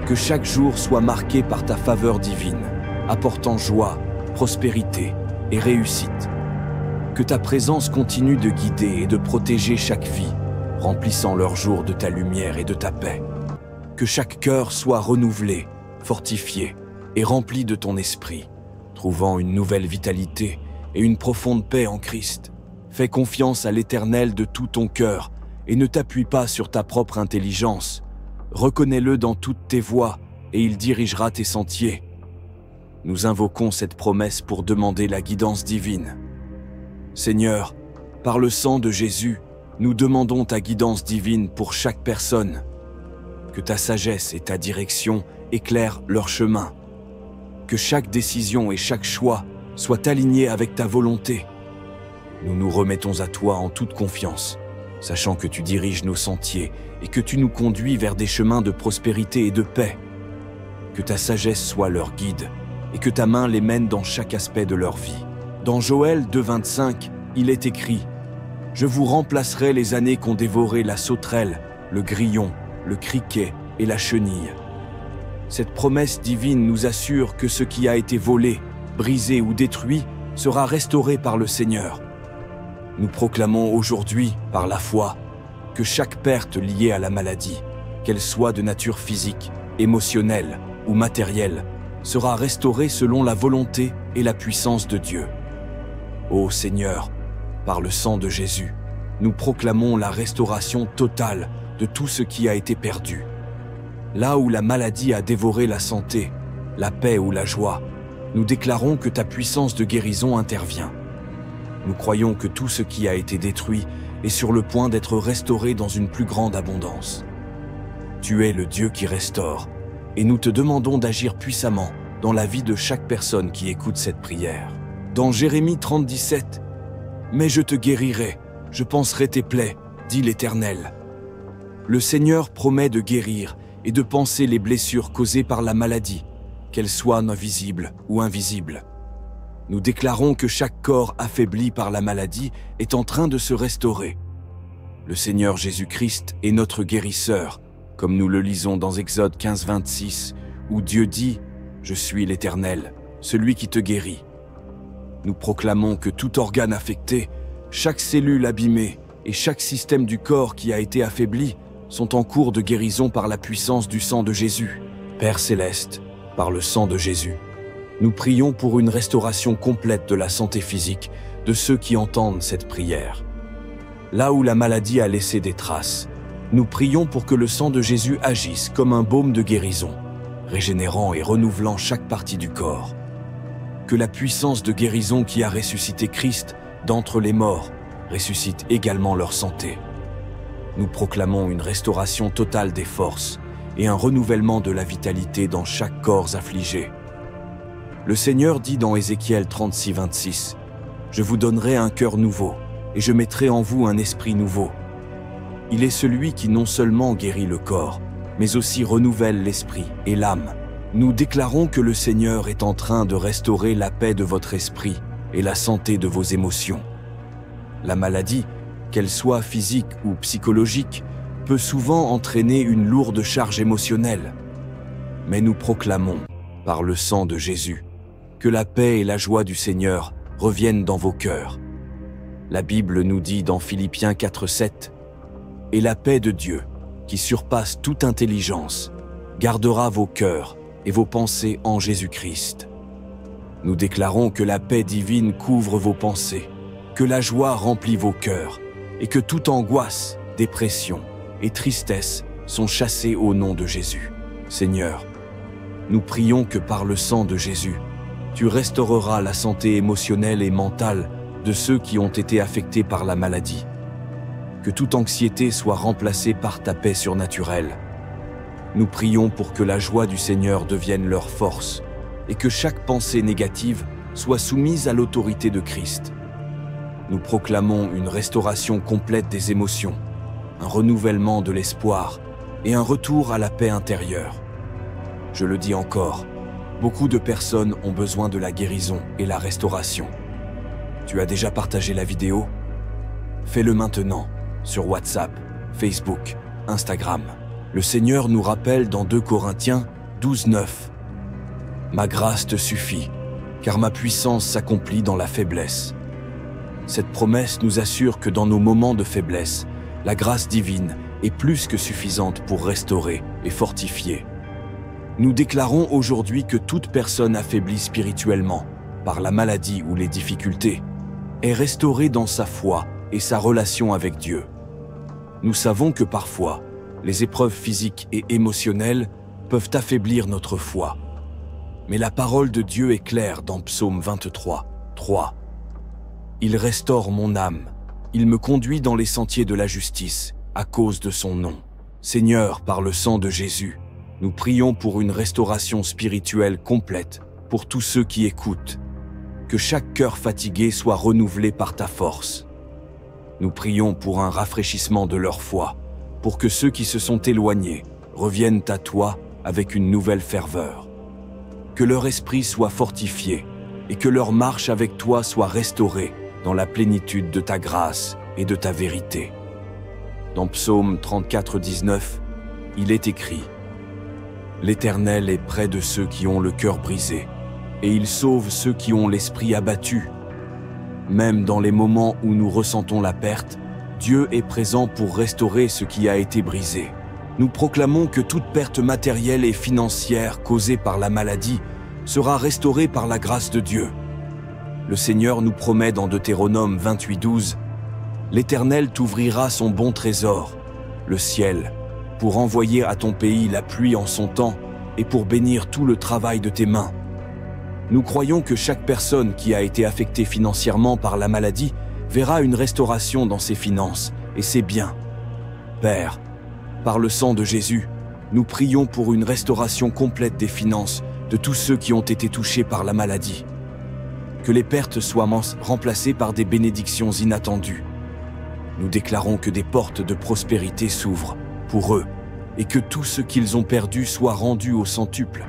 Que chaque jour soit marqué par ta faveur divine, apportant joie, prospérité et réussite. Que ta présence continue de guider et de protéger chaque vie, remplissant leurs jours de ta lumière et de ta paix. Que chaque cœur soit renouvelé, fortifié et rempli de ton esprit, trouvant une nouvelle vitalité et une profonde paix en Christ. Fais confiance à l'Éternel de tout ton cœur et ne t'appuie pas sur ta propre intelligence. Reconnais-le dans toutes tes voies et il dirigera tes sentiers. Nous invoquons cette promesse pour demander la guidance divine. Seigneur, par le sang de Jésus, nous demandons ta guidance divine pour chaque personne. Que ta sagesse et ta direction éclairent leur chemin. Que chaque décision et chaque choix soient alignés avec ta volonté. Nous nous remettons à toi en toute confiance, sachant que tu diriges nos sentiers et que tu nous conduis vers des chemins de prospérité et de paix. Que ta sagesse soit leur guide et que ta main les mène dans chaque aspect de leur vie. Dans Joël 2,25, il est écrit « Je vous remplacerai les années qu'ont dévoré la sauterelle, le grillon, le criquet et la chenille. » Cette promesse divine nous assure que ce qui a été volé, brisé ou détruit sera restauré par le Seigneur. Nous proclamons aujourd'hui, par la foi, que chaque perte liée à la maladie, qu'elle soit de nature physique, émotionnelle ou matérielle, sera restaurée selon la volonté et la puissance de Dieu. Ô Seigneur, par le sang de Jésus, nous proclamons la restauration totale de tout ce qui a été perdu. Là où la maladie a dévoré la santé, la paix ou la joie, nous déclarons que ta puissance de guérison intervient. Nous croyons que tout ce qui a été détruit est sur le point d'être restauré dans une plus grande abondance. Tu es le Dieu qui restaure, et nous te demandons d'agir puissamment dans la vie de chaque personne qui écoute cette prière. Dans Jérémie 30:17, « Mais je te guérirai, je panserai tes plaies, dit l'Éternel. » Le Seigneur promet de guérir et de panser les blessures causées par la maladie, qu'elles soient visibles ou invisibles. Nous déclarons que chaque corps affaibli par la maladie est en train de se restaurer. Le Seigneur Jésus-Christ est notre guérisseur, comme nous le lisons dans Exode 15:26, où Dieu dit « Je suis l'Éternel, celui qui te guérit ». Nous proclamons que tout organe affecté, chaque cellule abîmée et chaque système du corps qui a été affaibli sont en cours de guérison par la puissance du sang de Jésus. Père Céleste, par le sang de Jésus, nous prions pour une restauration complète de la santé physique de ceux qui entendent cette prière. Là où la maladie a laissé des traces, nous prions pour que le sang de Jésus agisse comme un baume de guérison, régénérant et renouvelant chaque partie du corps. Que la puissance de guérison qui a ressuscité Christ d'entre les morts ressuscite également leur santé. Nous proclamons une restauration totale des forces et un renouvellement de la vitalité dans chaque corps affligé. Le Seigneur dit dans Ézéchiel 36:26, « Je vous donnerai un cœur nouveau, et je mettrai en vous un esprit nouveau. Il est celui qui non seulement guérit le corps, mais aussi renouvelle l'esprit et l'âme. Nous déclarons que le Seigneur est en train de restaurer la paix de votre esprit et la santé de vos émotions. La maladie, qu'elle soit physique ou psychologique, peut souvent entraîner une lourde charge émotionnelle. Mais nous proclamons, par le sang de Jésus, que la paix et la joie du Seigneur reviennent dans vos cœurs. La Bible nous dit dans Philippiens 4:7 « Et la paix de Dieu, qui surpasse toute intelligence, gardera vos cœurs et vos pensées en Jésus-Christ. » Nous déclarons que la paix divine couvre vos pensées, que la joie remplit vos cœurs et que toute angoisse, dépression et tristesse sont chassées au nom de Jésus. Seigneur, nous prions que par le sang de Jésus, tu restaureras la santé émotionnelle et mentale de ceux qui ont été affectés par la maladie. Que toute anxiété soit remplacée par ta paix surnaturelle. Nous prions pour que la joie du Seigneur devienne leur force et que chaque pensée négative soit soumise à l'autorité de Christ. Nous proclamons une restauration complète des émotions, un renouvellement de l'espoir et un retour à la paix intérieure. Je le dis encore, beaucoup de personnes ont besoin de la guérison et la restauration. Tu as déjà partagé la vidéo? Fais-le maintenant sur WhatsApp, Facebook, Instagram. Le Seigneur nous rappelle dans 2 Corinthiens 12:9 « Ma grâce te suffit, car ma puissance s'accomplit dans la faiblesse. » Cette promesse nous assure que dans nos moments de faiblesse, la grâce divine est plus que suffisante pour restaurer et fortifier. Nous déclarons aujourd'hui que toute personne affaiblie spirituellement par la maladie ou les difficultés est restaurée dans sa foi et sa relation avec Dieu. Nous savons que parfois, les épreuves physiques et émotionnelles peuvent affaiblir notre foi. Mais la parole de Dieu est claire dans Psaume 23:3. « Il restaure mon âme, il me conduit dans les sentiers de la justice, à cause de son nom. » Seigneur, par le sang de Jésus, nous prions pour une restauration spirituelle complète pour tous ceux qui écoutent. Que chaque cœur fatigué soit renouvelé par ta force. Nous prions pour un rafraîchissement de leur foi, pour que ceux qui se sont éloignés reviennent à toi avec une nouvelle ferveur. Que leur esprit soit fortifié et que leur marche avec toi soit restaurée dans la plénitude de ta grâce et de ta vérité. Dans Psaume 34:19, il est écrit « L'Éternel est près de ceux qui ont le cœur brisé, et il sauve ceux qui ont l'esprit abattu. » Même dans les moments où nous ressentons la perte, Dieu est présent pour restaurer ce qui a été brisé. Nous proclamons que toute perte matérielle et financière causée par la maladie sera restaurée par la grâce de Dieu. Le Seigneur nous promet dans Deutéronome 28:12 « L'Éternel t'ouvrira son bon trésor, le ciel, pour envoyer à ton pays la pluie en son temps et pour bénir tout le travail de tes mains. » Nous croyons que chaque personne qui a été affectée financièrement par la maladie verra une restauration dans ses finances et ses biens. Père, par le sang de Jésus, nous prions pour une restauration complète des finances de tous ceux qui ont été touchés par la maladie. Que les pertes soient remplacées par des bénédictions inattendues. Nous déclarons que des portes de prospérité s'ouvrent pour eux et que tout ce qu'ils ont perdu soit rendu au centuple.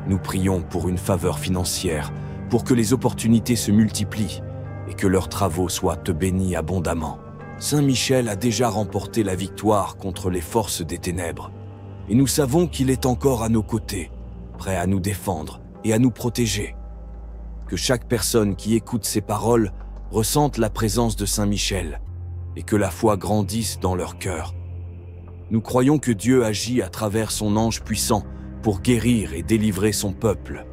Nous prions pour une faveur financière, pour que les opportunités se multiplient et que leurs travaux soient bénis abondamment. Saint Michel a déjà remporté la victoire contre les forces des ténèbres, et nous savons qu'il est encore à nos côtés, prêt à nous défendre et à nous protéger. Que chaque personne qui écoute ces paroles ressente la présence de Saint Michel et que la foi grandisse dans leur cœur. Nous croyons que Dieu agit à travers son ange puissant pour guérir et délivrer son peuple.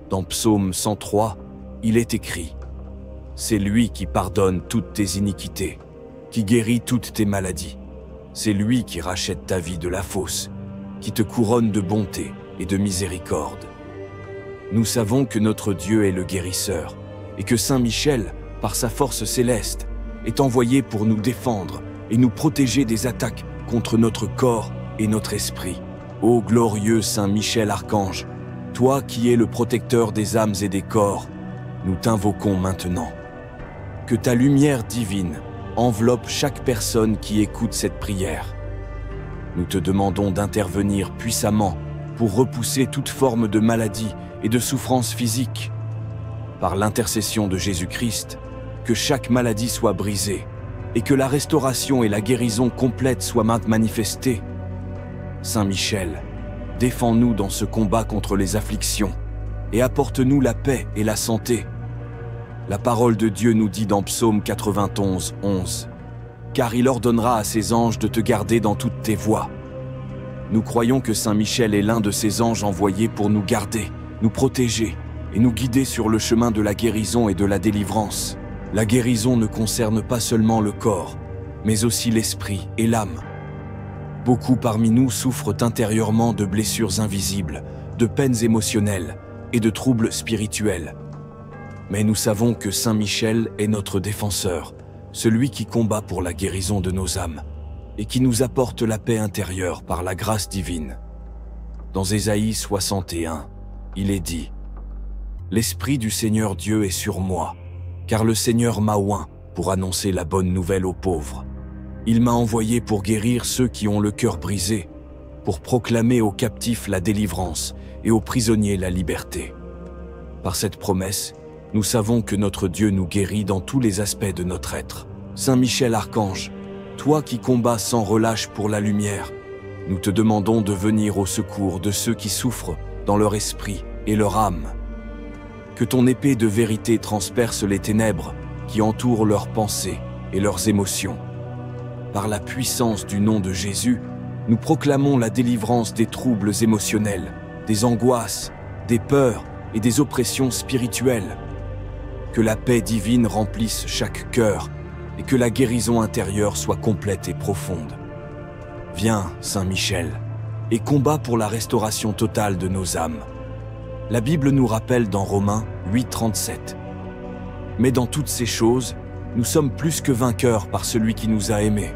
Dans Psaume 103, il est écrit « C'est lui qui pardonne toutes tes iniquités, qui guérit toutes tes maladies. C'est lui qui rachète ta vie de la fosse, qui te couronne de bonté et de miséricorde. » Nous savons que notre Dieu est le guérisseur et que Saint Michel, par sa force céleste, est envoyé pour nous défendre et nous protéger des attaques contre notre corps et notre esprit. Ô glorieux Saint Michel Archange, toi qui es le protecteur des âmes et des corps, nous t'invoquons maintenant. Que ta lumière divine enveloppe chaque personne qui écoute cette prière. Nous te demandons d'intervenir puissamment pour repousser toute forme de maladie et de souffrance physique. Par l'intercession de Jésus-Christ, que chaque maladie soit brisée et que la restauration et la guérison complète soient manifestées. Saint Michel, défends-nous dans ce combat contre les afflictions et apporte-nous la paix et la santé. La parole de Dieu nous dit dans Psaume 91, 11, « Car il ordonnera à ses anges de te garder dans toutes tes voies. » Nous croyons que Saint Michel est l'un de ces anges envoyés pour nous garder, nous protéger et nous guider sur le chemin de la guérison et de la délivrance. La guérison ne concerne pas seulement le corps, mais aussi l'esprit et l'âme. Beaucoup parmi nous souffrent intérieurement de blessures invisibles, de peines émotionnelles et de troubles spirituels. Mais nous savons que Saint Michel est notre défenseur, celui qui combat pour la guérison de nos âmes et qui nous apporte la paix intérieure par la grâce divine. Dans Ésaïe 61, il est dit « L'Esprit du Seigneur Dieu est sur moi, car le Seigneur m'a oint pour annoncer la bonne nouvelle aux pauvres. Il m'a envoyé pour guérir ceux qui ont le cœur brisé, pour proclamer aux captifs la délivrance et aux prisonniers la liberté. » Par cette promesse, nous savons que notre Dieu nous guérit dans tous les aspects de notre être. Saint Michel Archange, toi qui combats sans relâche pour la lumière, nous te demandons de venir au secours de ceux qui souffrent dans leur esprit et leur âme. Que ton épée de vérité transperce les ténèbres qui entourent leurs pensées et leurs émotions. Par la puissance du nom de Jésus, nous proclamons la délivrance des troubles émotionnels, des angoisses, des peurs et des oppressions spirituelles. Que la paix divine remplisse chaque cœur et que la guérison intérieure soit complète et profonde. Viens, Saint Michel, et combat pour la restauration totale de nos âmes. La Bible nous rappelle dans Romains 8,37 « Mais dans toutes ces choses, nous sommes plus que vainqueurs par celui qui nous a aimés.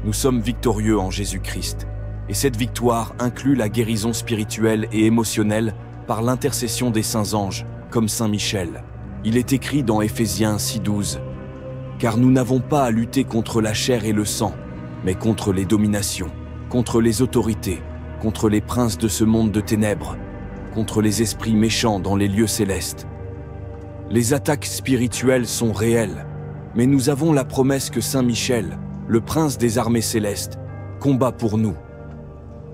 Nous sommes victorieux en Jésus-Christ, et cette victoire inclut la guérison spirituelle et émotionnelle par l'intercession des saints anges, comme Saint Michel. Il est écrit dans Éphésiens 6,12 « Car nous n'avons pas à lutter contre la chair et le sang, mais contre les dominations, contre les autorités, contre les princes de ce monde de ténèbres, contre les esprits méchants dans les lieux célestes. » Les attaques spirituelles sont réelles, mais nous avons la promesse que Saint Michel, le prince des armées célestes, combat pour nous.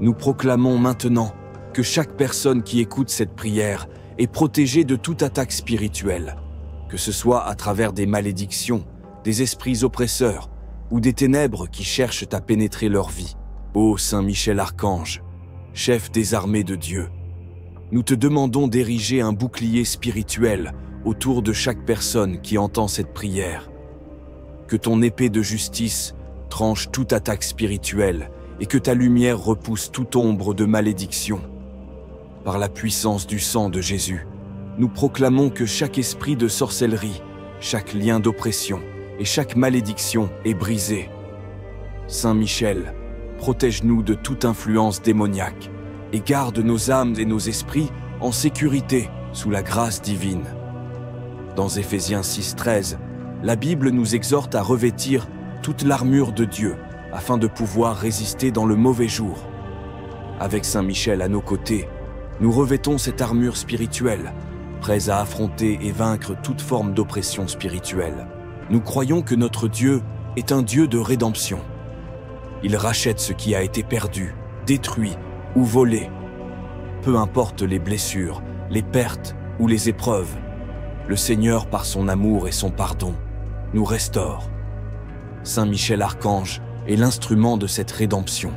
Nous proclamons maintenant que chaque personne qui écoute cette prière est protégée de toute attaque spirituelle, que ce soit à travers des malédictions, des esprits oppresseurs ou des ténèbres qui cherchent à pénétrer leur vie. Ô Saint Michel Archange, chef des armées de Dieu, nous te demandons d'ériger un bouclier spirituel autour de chaque personne qui entend cette prière. Que ton épée de justice tranche toute attaque spirituelle et que ta lumière repousse toute ombre de malédiction. Par la puissance du sang de Jésus, nous proclamons que chaque esprit de sorcellerie, chaque lien d'oppression et chaque malédiction est brisé. Saint Michel, protège-nous de toute influence démoniaque et garde nos âmes et nos esprits en sécurité sous la grâce divine. Dans Éphésiens 6,13, la Bible nous exhorte à revêtir toute l'armure de Dieu afin de pouvoir résister dans le mauvais jour. Avec Saint Michel à nos côtés, nous revêtons cette armure spirituelle, prêts à affronter et vaincre toute forme d'oppression spirituelle. Nous croyons que notre Dieu est un Dieu de rédemption. Il rachète ce qui a été perdu, détruit ou volé. Peu importe les blessures, les pertes ou les épreuves, le Seigneur, par son amour et son pardon, nous restaure. Saint Michel Archange est l'instrument de cette rédemption,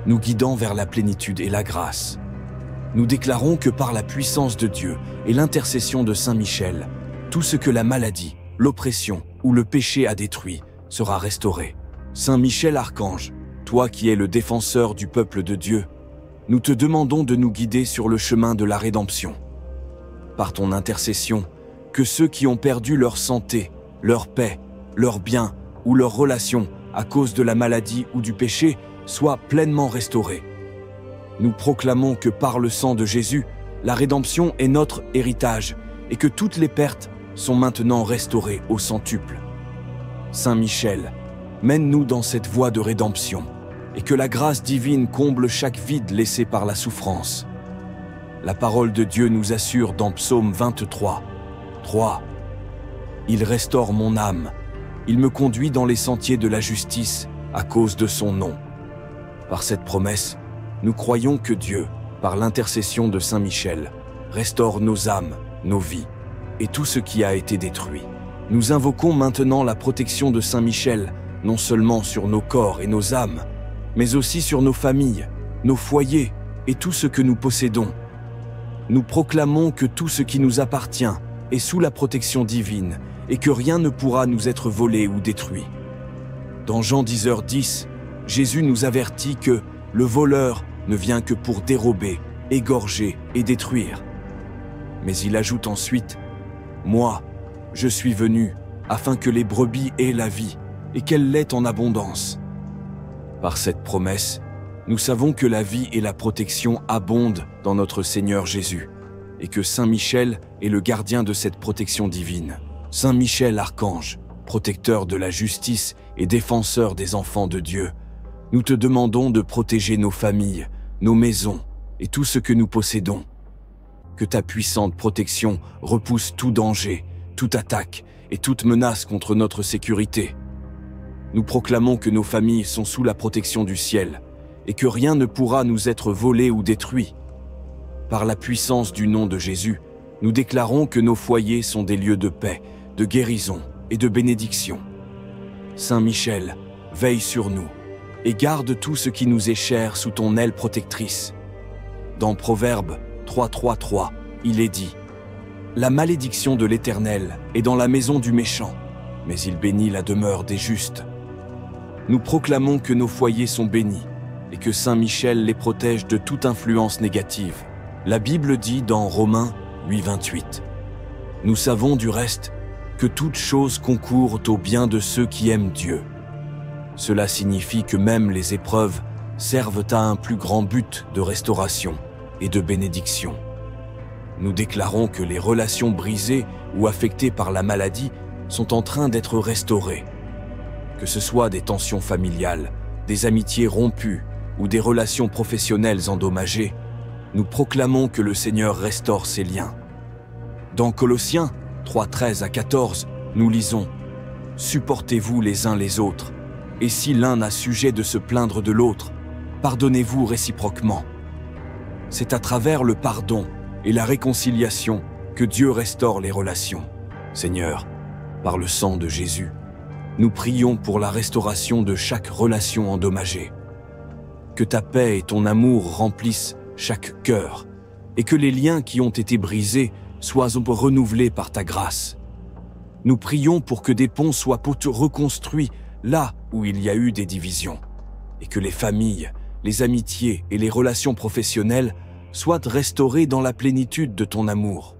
nous guidant vers la plénitude et la grâce. Nous déclarons que par la puissance de Dieu et l'intercession de Saint Michel, tout ce que la maladie, l'oppression ou le péché a détruit sera restauré. Saint Michel Archange, toi qui es le défenseur du peuple de Dieu, nous te demandons de nous guider sur le chemin de la rédemption. Par ton intercession, que ceux qui ont perdu leur santé, leur paix, leurs biens ou leurs relations à cause de la maladie ou du péché soient pleinement restaurés. Nous proclamons que par le sang de Jésus, la rédemption est notre héritage et que toutes les pertes sont maintenant restaurées au centuple. Saint Michel, mène-nous dans cette voie de rédemption, et que la grâce divine comble chaque vide laissé par la souffrance. La parole de Dieu nous assure dans Psaume 23, 3. Il restaure mon âme, il me conduit dans les sentiers de la justice à cause de son nom. Par cette promesse, nous croyons que Dieu, par l'intercession de Saint Michel, restaure nos âmes, nos vies et tout ce qui a été détruit. Nous invoquons maintenant la protection de Saint Michel, non seulement sur nos corps et nos âmes, mais aussi sur nos familles, nos foyers et tout ce que nous possédons. Nous proclamons que tout ce qui nous appartient est sous la protection divine et que rien ne pourra nous être volé ou détruit. Dans Jean 10h10, Jésus nous avertit que le voleur ne vient que pour dérober, égorger et détruire. Mais il ajoute ensuite, « Moi, je suis venu afin que les brebis aient la vie et qu'elle l'ait en abondance. » Par cette promesse, nous savons que la vie et la protection abondent dans notre Seigneur Jésus et que Saint Michel est le gardien de cette protection divine. Saint Michel, archange, protecteur de la justice et défenseur des enfants de Dieu, nous te demandons de protéger nos familles, nos maisons et tout ce que nous possédons. Que ta puissante protection repousse tout danger, toute attaque et toute menace contre notre sécurité. Nous proclamons que nos familles sont sous la protection du ciel et que rien ne pourra nous être volé ou détruit. Par la puissance du nom de Jésus, nous déclarons que nos foyers sont des lieux de paix, de guérison et de bénédiction. Saint Michel, veille sur nous et garde tout ce qui nous est cher sous ton aile protectrice. Dans Proverbe 3.3.3, il est dit « La malédiction de l'Éternel est dans la maison du méchant, mais il bénit la demeure des justes. » Nous proclamons que nos foyers sont bénis et que Saint Michel les protège de toute influence négative. La Bible dit dans Romains 8.28 « Nous savons du reste que toutes choses concourent au bien de ceux qui aiment Dieu. » Cela signifie que même les épreuves servent à un plus grand but de restauration et de bénédiction. Nous déclarons que les relations brisées ou affectées par la maladie sont en train d'être restaurées. Que ce soit des tensions familiales, des amitiés rompues ou des relations professionnelles endommagées, nous proclamons que le Seigneur restaure ces liens. Dans Colossiens 3.13-14, nous lisons « Supportez-vous les uns les autres, et si l'un a sujet de se plaindre de l'autre, pardonnez-vous réciproquement. » C'est à travers le pardon et la réconciliation que Dieu restaure les relations. Seigneur, par le sang de Jésus, nous prions pour la restauration de chaque relation endommagée. Que ta paix et ton amour remplissent chaque cœur, et que les liens qui ont été brisés soient renouvelés par ta grâce. Nous prions pour que des ponts soient reconstruits là où il y a eu des divisions, et que les familles, les amitiés et les relations professionnelles soient restaurées dans la plénitude de ton amour.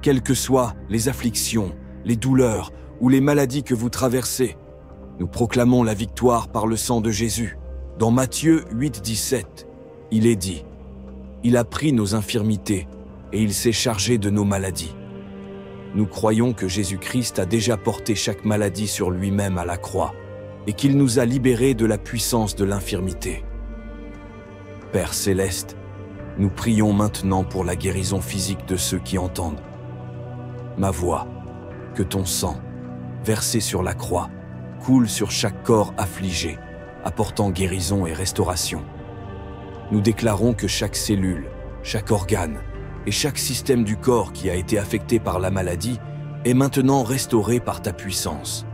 Quelles que soient les afflictions, les douleurs ou les maladies que vous traversez, nous proclamons la victoire par le sang de Jésus. Dans Matthieu 8.17, il est dit « Il a pris nos infirmités et il s'est chargé de nos maladies. » Nous croyons que Jésus-Christ a déjà porté chaque maladie sur lui-même à la croix et qu'il nous a libérés de la puissance de l'infirmité. Père céleste, nous prions maintenant pour la guérison physique de ceux qui entendent. Ma voix, que ton sang, versé sur la croix, coule sur chaque corps affligé, apportant guérison et restauration. Nous déclarons que chaque cellule, chaque organe et chaque système du corps qui a été affecté par la maladie est maintenant restauré par ta puissance.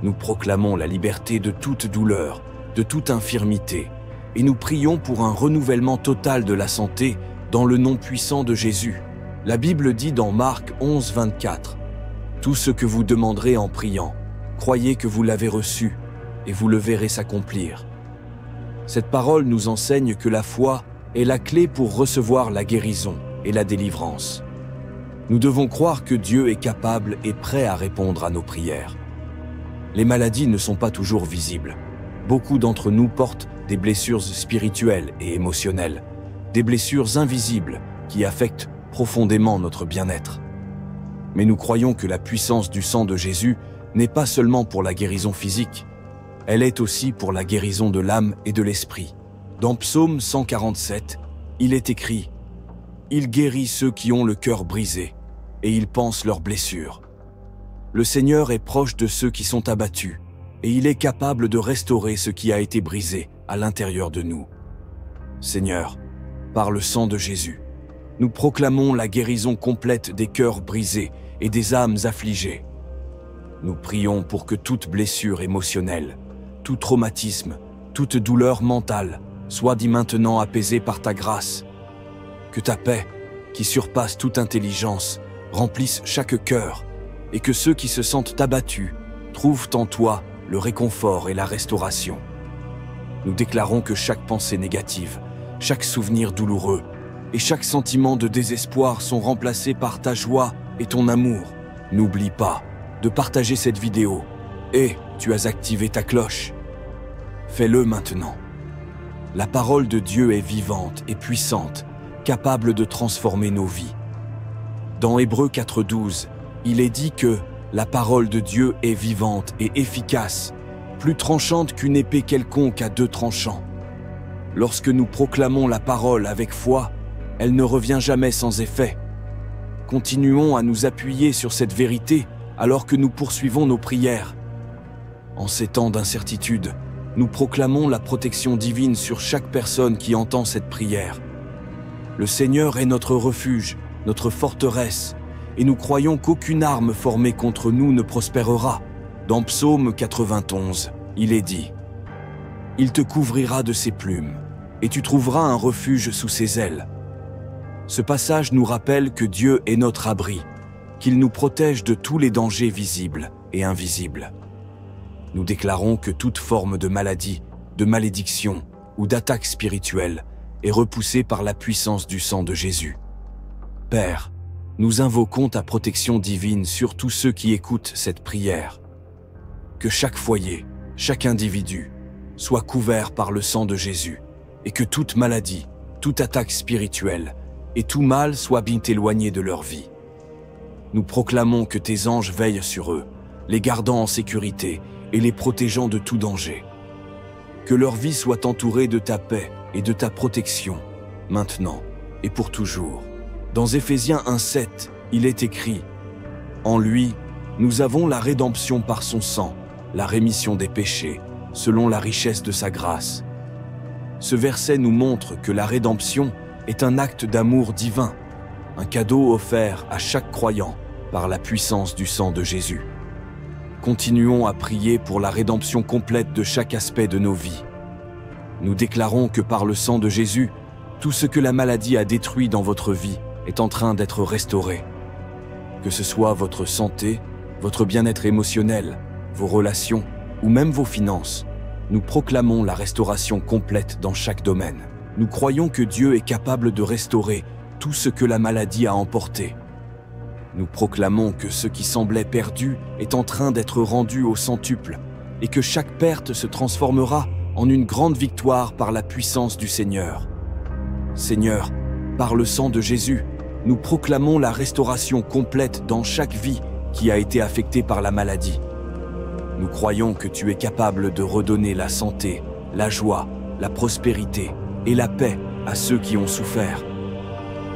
Nous proclamons la liberté de toute douleur, de toute infirmité, et nous prions pour un renouvellement total de la santé dans le nom puissant de Jésus. La Bible dit dans Marc 11.24 « Tout ce que vous demanderez en priant, croyez que vous l'avez reçu, et vous le verrez s'accomplir. » Cette parole nous enseigne que la foi est la clé pour recevoir la guérison et la délivrance. Nous devons croire que Dieu est capable et prêt à répondre à nos prières. Les maladies ne sont pas toujours visibles. Beaucoup d'entre nous portent des blessures spirituelles et émotionnelles, des blessures invisibles qui affectent profondément notre bien-être. Mais nous croyons que la puissance du sang de Jésus n'est pas seulement pour la guérison physique, elle est aussi pour la guérison de l'âme et de l'esprit. Dans Psaume 147, il est écrit « Il guérit ceux qui ont le cœur brisé, et il panse leurs blessures. » Le Seigneur est proche de ceux qui sont abattus, et il est capable de restaurer ce qui a été brisé à l'intérieur de nous. Seigneur, par le sang de Jésus, nous proclamons la guérison complète des cœurs brisés et des âmes affligées. Nous prions pour que toute blessure émotionnelle, tout traumatisme, toute douleur mentale soit dit maintenant apaisée par ta grâce. Que ta paix, qui surpasse toute intelligence, remplisse chaque cœur, et que ceux qui se sentent abattus trouvent en toi le réconfort et la restauration. Nous déclarons que chaque pensée négative, chaque souvenir douloureux et chaque sentiment de désespoir sont remplacés par ta joie et ton amour. N'oublie pas de partager cette vidéo et tu as activé ta cloche. Fais-le maintenant. La parole de Dieu est vivante et puissante, capable de transformer nos vies. Dans Hébreux 4:12, il est dit que la parole de Dieu est vivante et efficace, plus tranchante qu'une épée quelconque à 2 tranchants. Lorsque nous proclamons la parole avec foi, elle ne revient jamais sans effet. Continuons à nous appuyer sur cette vérité alors que nous poursuivons nos prières. En ces temps d'incertitude, nous proclamons la protection divine sur chaque personne qui entend cette prière. Le Seigneur est notre refuge, notre forteresse, et nous croyons qu'aucune arme formée contre nous ne prospérera. Dans Psaume 91, il est dit « Il te couvrira de ses plumes, et tu trouveras un refuge sous ses ailes. » Ce passage nous rappelle que Dieu est notre abri, qu'il nous protège de tous les dangers visibles et invisibles. Nous déclarons que toute forme de maladie, de malédiction ou d'attaque spirituelle est repoussée par la puissance du sang de Jésus. Père, nous invoquons ta protection divine sur tous ceux qui écoutent cette prière. Que chaque foyer, chaque individu, soit couvert par le sang de Jésus et que toute maladie, toute attaque spirituelle et tout mal soient bien éloignés de leur vie. Nous proclamons que tes anges veillent sur eux, les gardant en sécurité et les protégeant de tout danger. Que leur vie soit entourée de ta paix et de ta protection, maintenant et pour toujours. Dans Éphésiens 1:7, il est écrit « En lui, nous avons la rédemption par son sang, la rémission des péchés, selon la richesse de sa grâce. » Ce verset nous montre que la rédemption est un acte d'amour divin, un cadeau offert à chaque croyant par la puissance du sang de Jésus. Continuons à prier pour la rédemption complète de chaque aspect de nos vies. Nous déclarons que par le sang de Jésus, tout ce que la maladie a détruit dans votre vie est en train d'être restauré. Que ce soit votre santé, votre bien-être émotionnel, vos relations ou même vos finances, nous proclamons la restauration complète dans chaque domaine. Nous croyons que Dieu est capable de restaurer tout ce que la maladie a emporté. Nous proclamons que ce qui semblait perdu est en train d'être rendu au centuple et que chaque perte se transformera en une grande victoire par la puissance du Seigneur. Seigneur, par le sang de Jésus, nous proclamons la restauration complète dans chaque vie qui a été affectée par la maladie. Nous croyons que tu es capable de redonner la santé, la joie, la prospérité et la paix à ceux qui ont souffert.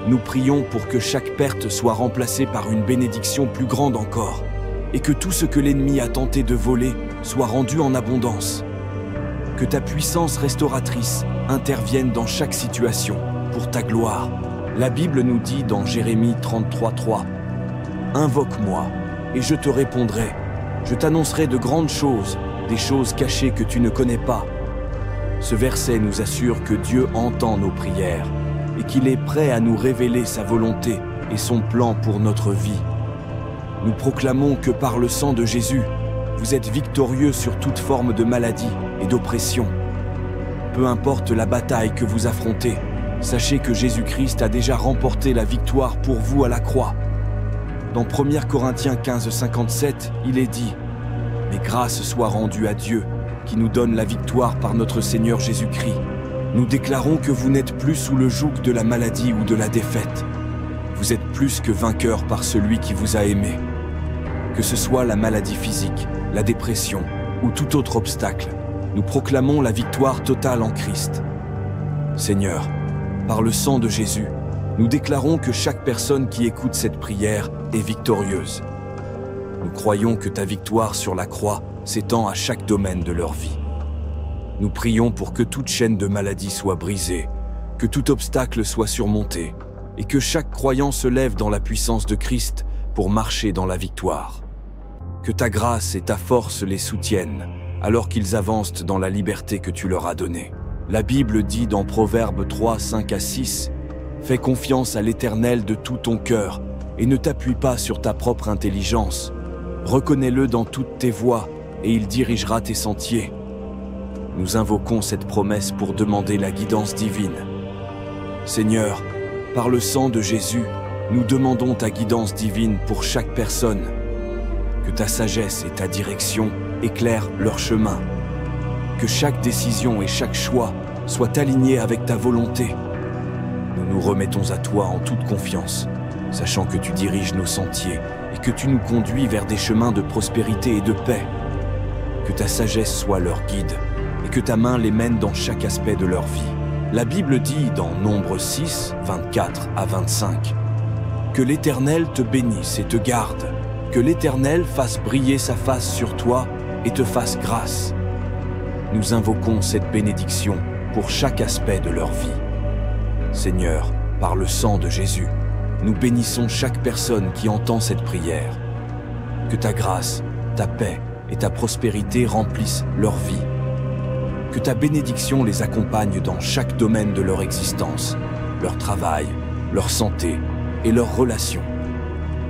Nous prions pour que chaque perte soit remplacée par une bénédiction plus grande encore et que tout ce que l'ennemi a tenté de voler soit rendu en abondance. Que ta puissance restauratrice intervienne dans chaque situation pour ta gloire. La Bible nous dit dans Jérémie 33:3 « Invoque-moi et je te répondrai. Je t'annoncerai de grandes choses, des choses cachées que tu ne connais pas. » Ce verset nous assure que Dieu entend nos prières et qu'il est prêt à nous révéler sa volonté et son plan pour notre vie. Nous proclamons que par le sang de Jésus, vous êtes victorieux sur toute forme de maladie et d'oppression. Peu importe la bataille que vous affrontez, sachez que Jésus-Christ a déjà remporté la victoire pour vous à la croix. Dans 1 Corinthiens 15:57, il est dit « Mais grâce soit rendue à Dieu, qui nous donne la victoire par notre Seigneur Jésus-Christ. Nous déclarons que vous n'êtes plus sous le joug de la maladie ou de la défaite. Vous êtes plus que vainqueur par celui qui vous a aimé. Que ce soit la maladie physique, la dépression ou tout autre obstacle, nous proclamons la victoire totale en Christ. Seigneur, par le sang de Jésus, nous déclarons que chaque personne qui écoute cette prière est victorieuse. Nous croyons que ta victoire sur la croix s'étend à chaque domaine de leur vie. Nous prions pour que toute chaîne de maladie soit brisée, que tout obstacle soit surmonté, et que chaque croyant se lève dans la puissance de Christ pour marcher dans la victoire. Que ta grâce et ta force les soutiennent, alors qu'ils avancent dans la liberté que tu leur as donnée. La Bible dit dans Proverbes 3, 5 à 6, « Fais confiance à l'Éternel de tout ton cœur, et ne t'appuie pas sur ta propre intelligence. Reconnais-le dans toutes tes voies, et il dirigera tes sentiers. » Nous invoquons cette promesse pour demander la guidance divine. Seigneur, par le sang de Jésus, nous demandons ta guidance divine pour chaque personne. Que ta sagesse et ta direction éclairent leur chemin. Que chaque décision et chaque choix soient alignés avec ta volonté. Nous nous remettons à toi en toute confiance, sachant que tu diriges nos sentiers et que tu nous conduis vers des chemins de prospérité et de paix. Que ta sagesse soit leur guide et que ta main les mène dans chaque aspect de leur vie. La Bible dit dans Nombre 6, 24 à 25, « Que l'Éternel te bénisse et te garde, que l'Éternel fasse briller sa face sur toi et te fasse grâce. » Nous invoquons cette bénédiction pour chaque aspect de leur vie. Seigneur, par le sang de Jésus, nous bénissons chaque personne qui entend cette prière. Que ta grâce, ta paix et ta prospérité remplissent leur vie. Que ta bénédiction les accompagne dans chaque domaine de leur existence, leur travail, leur santé et leurs relations.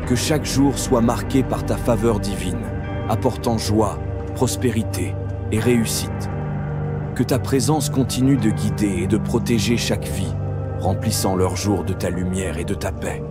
Que chaque jour soit marqué par ta faveur divine, apportant joie, prospérité et réussite. Que ta présence continue de guider et de protéger chaque vie, remplissant leurs jours de ta lumière et de ta paix.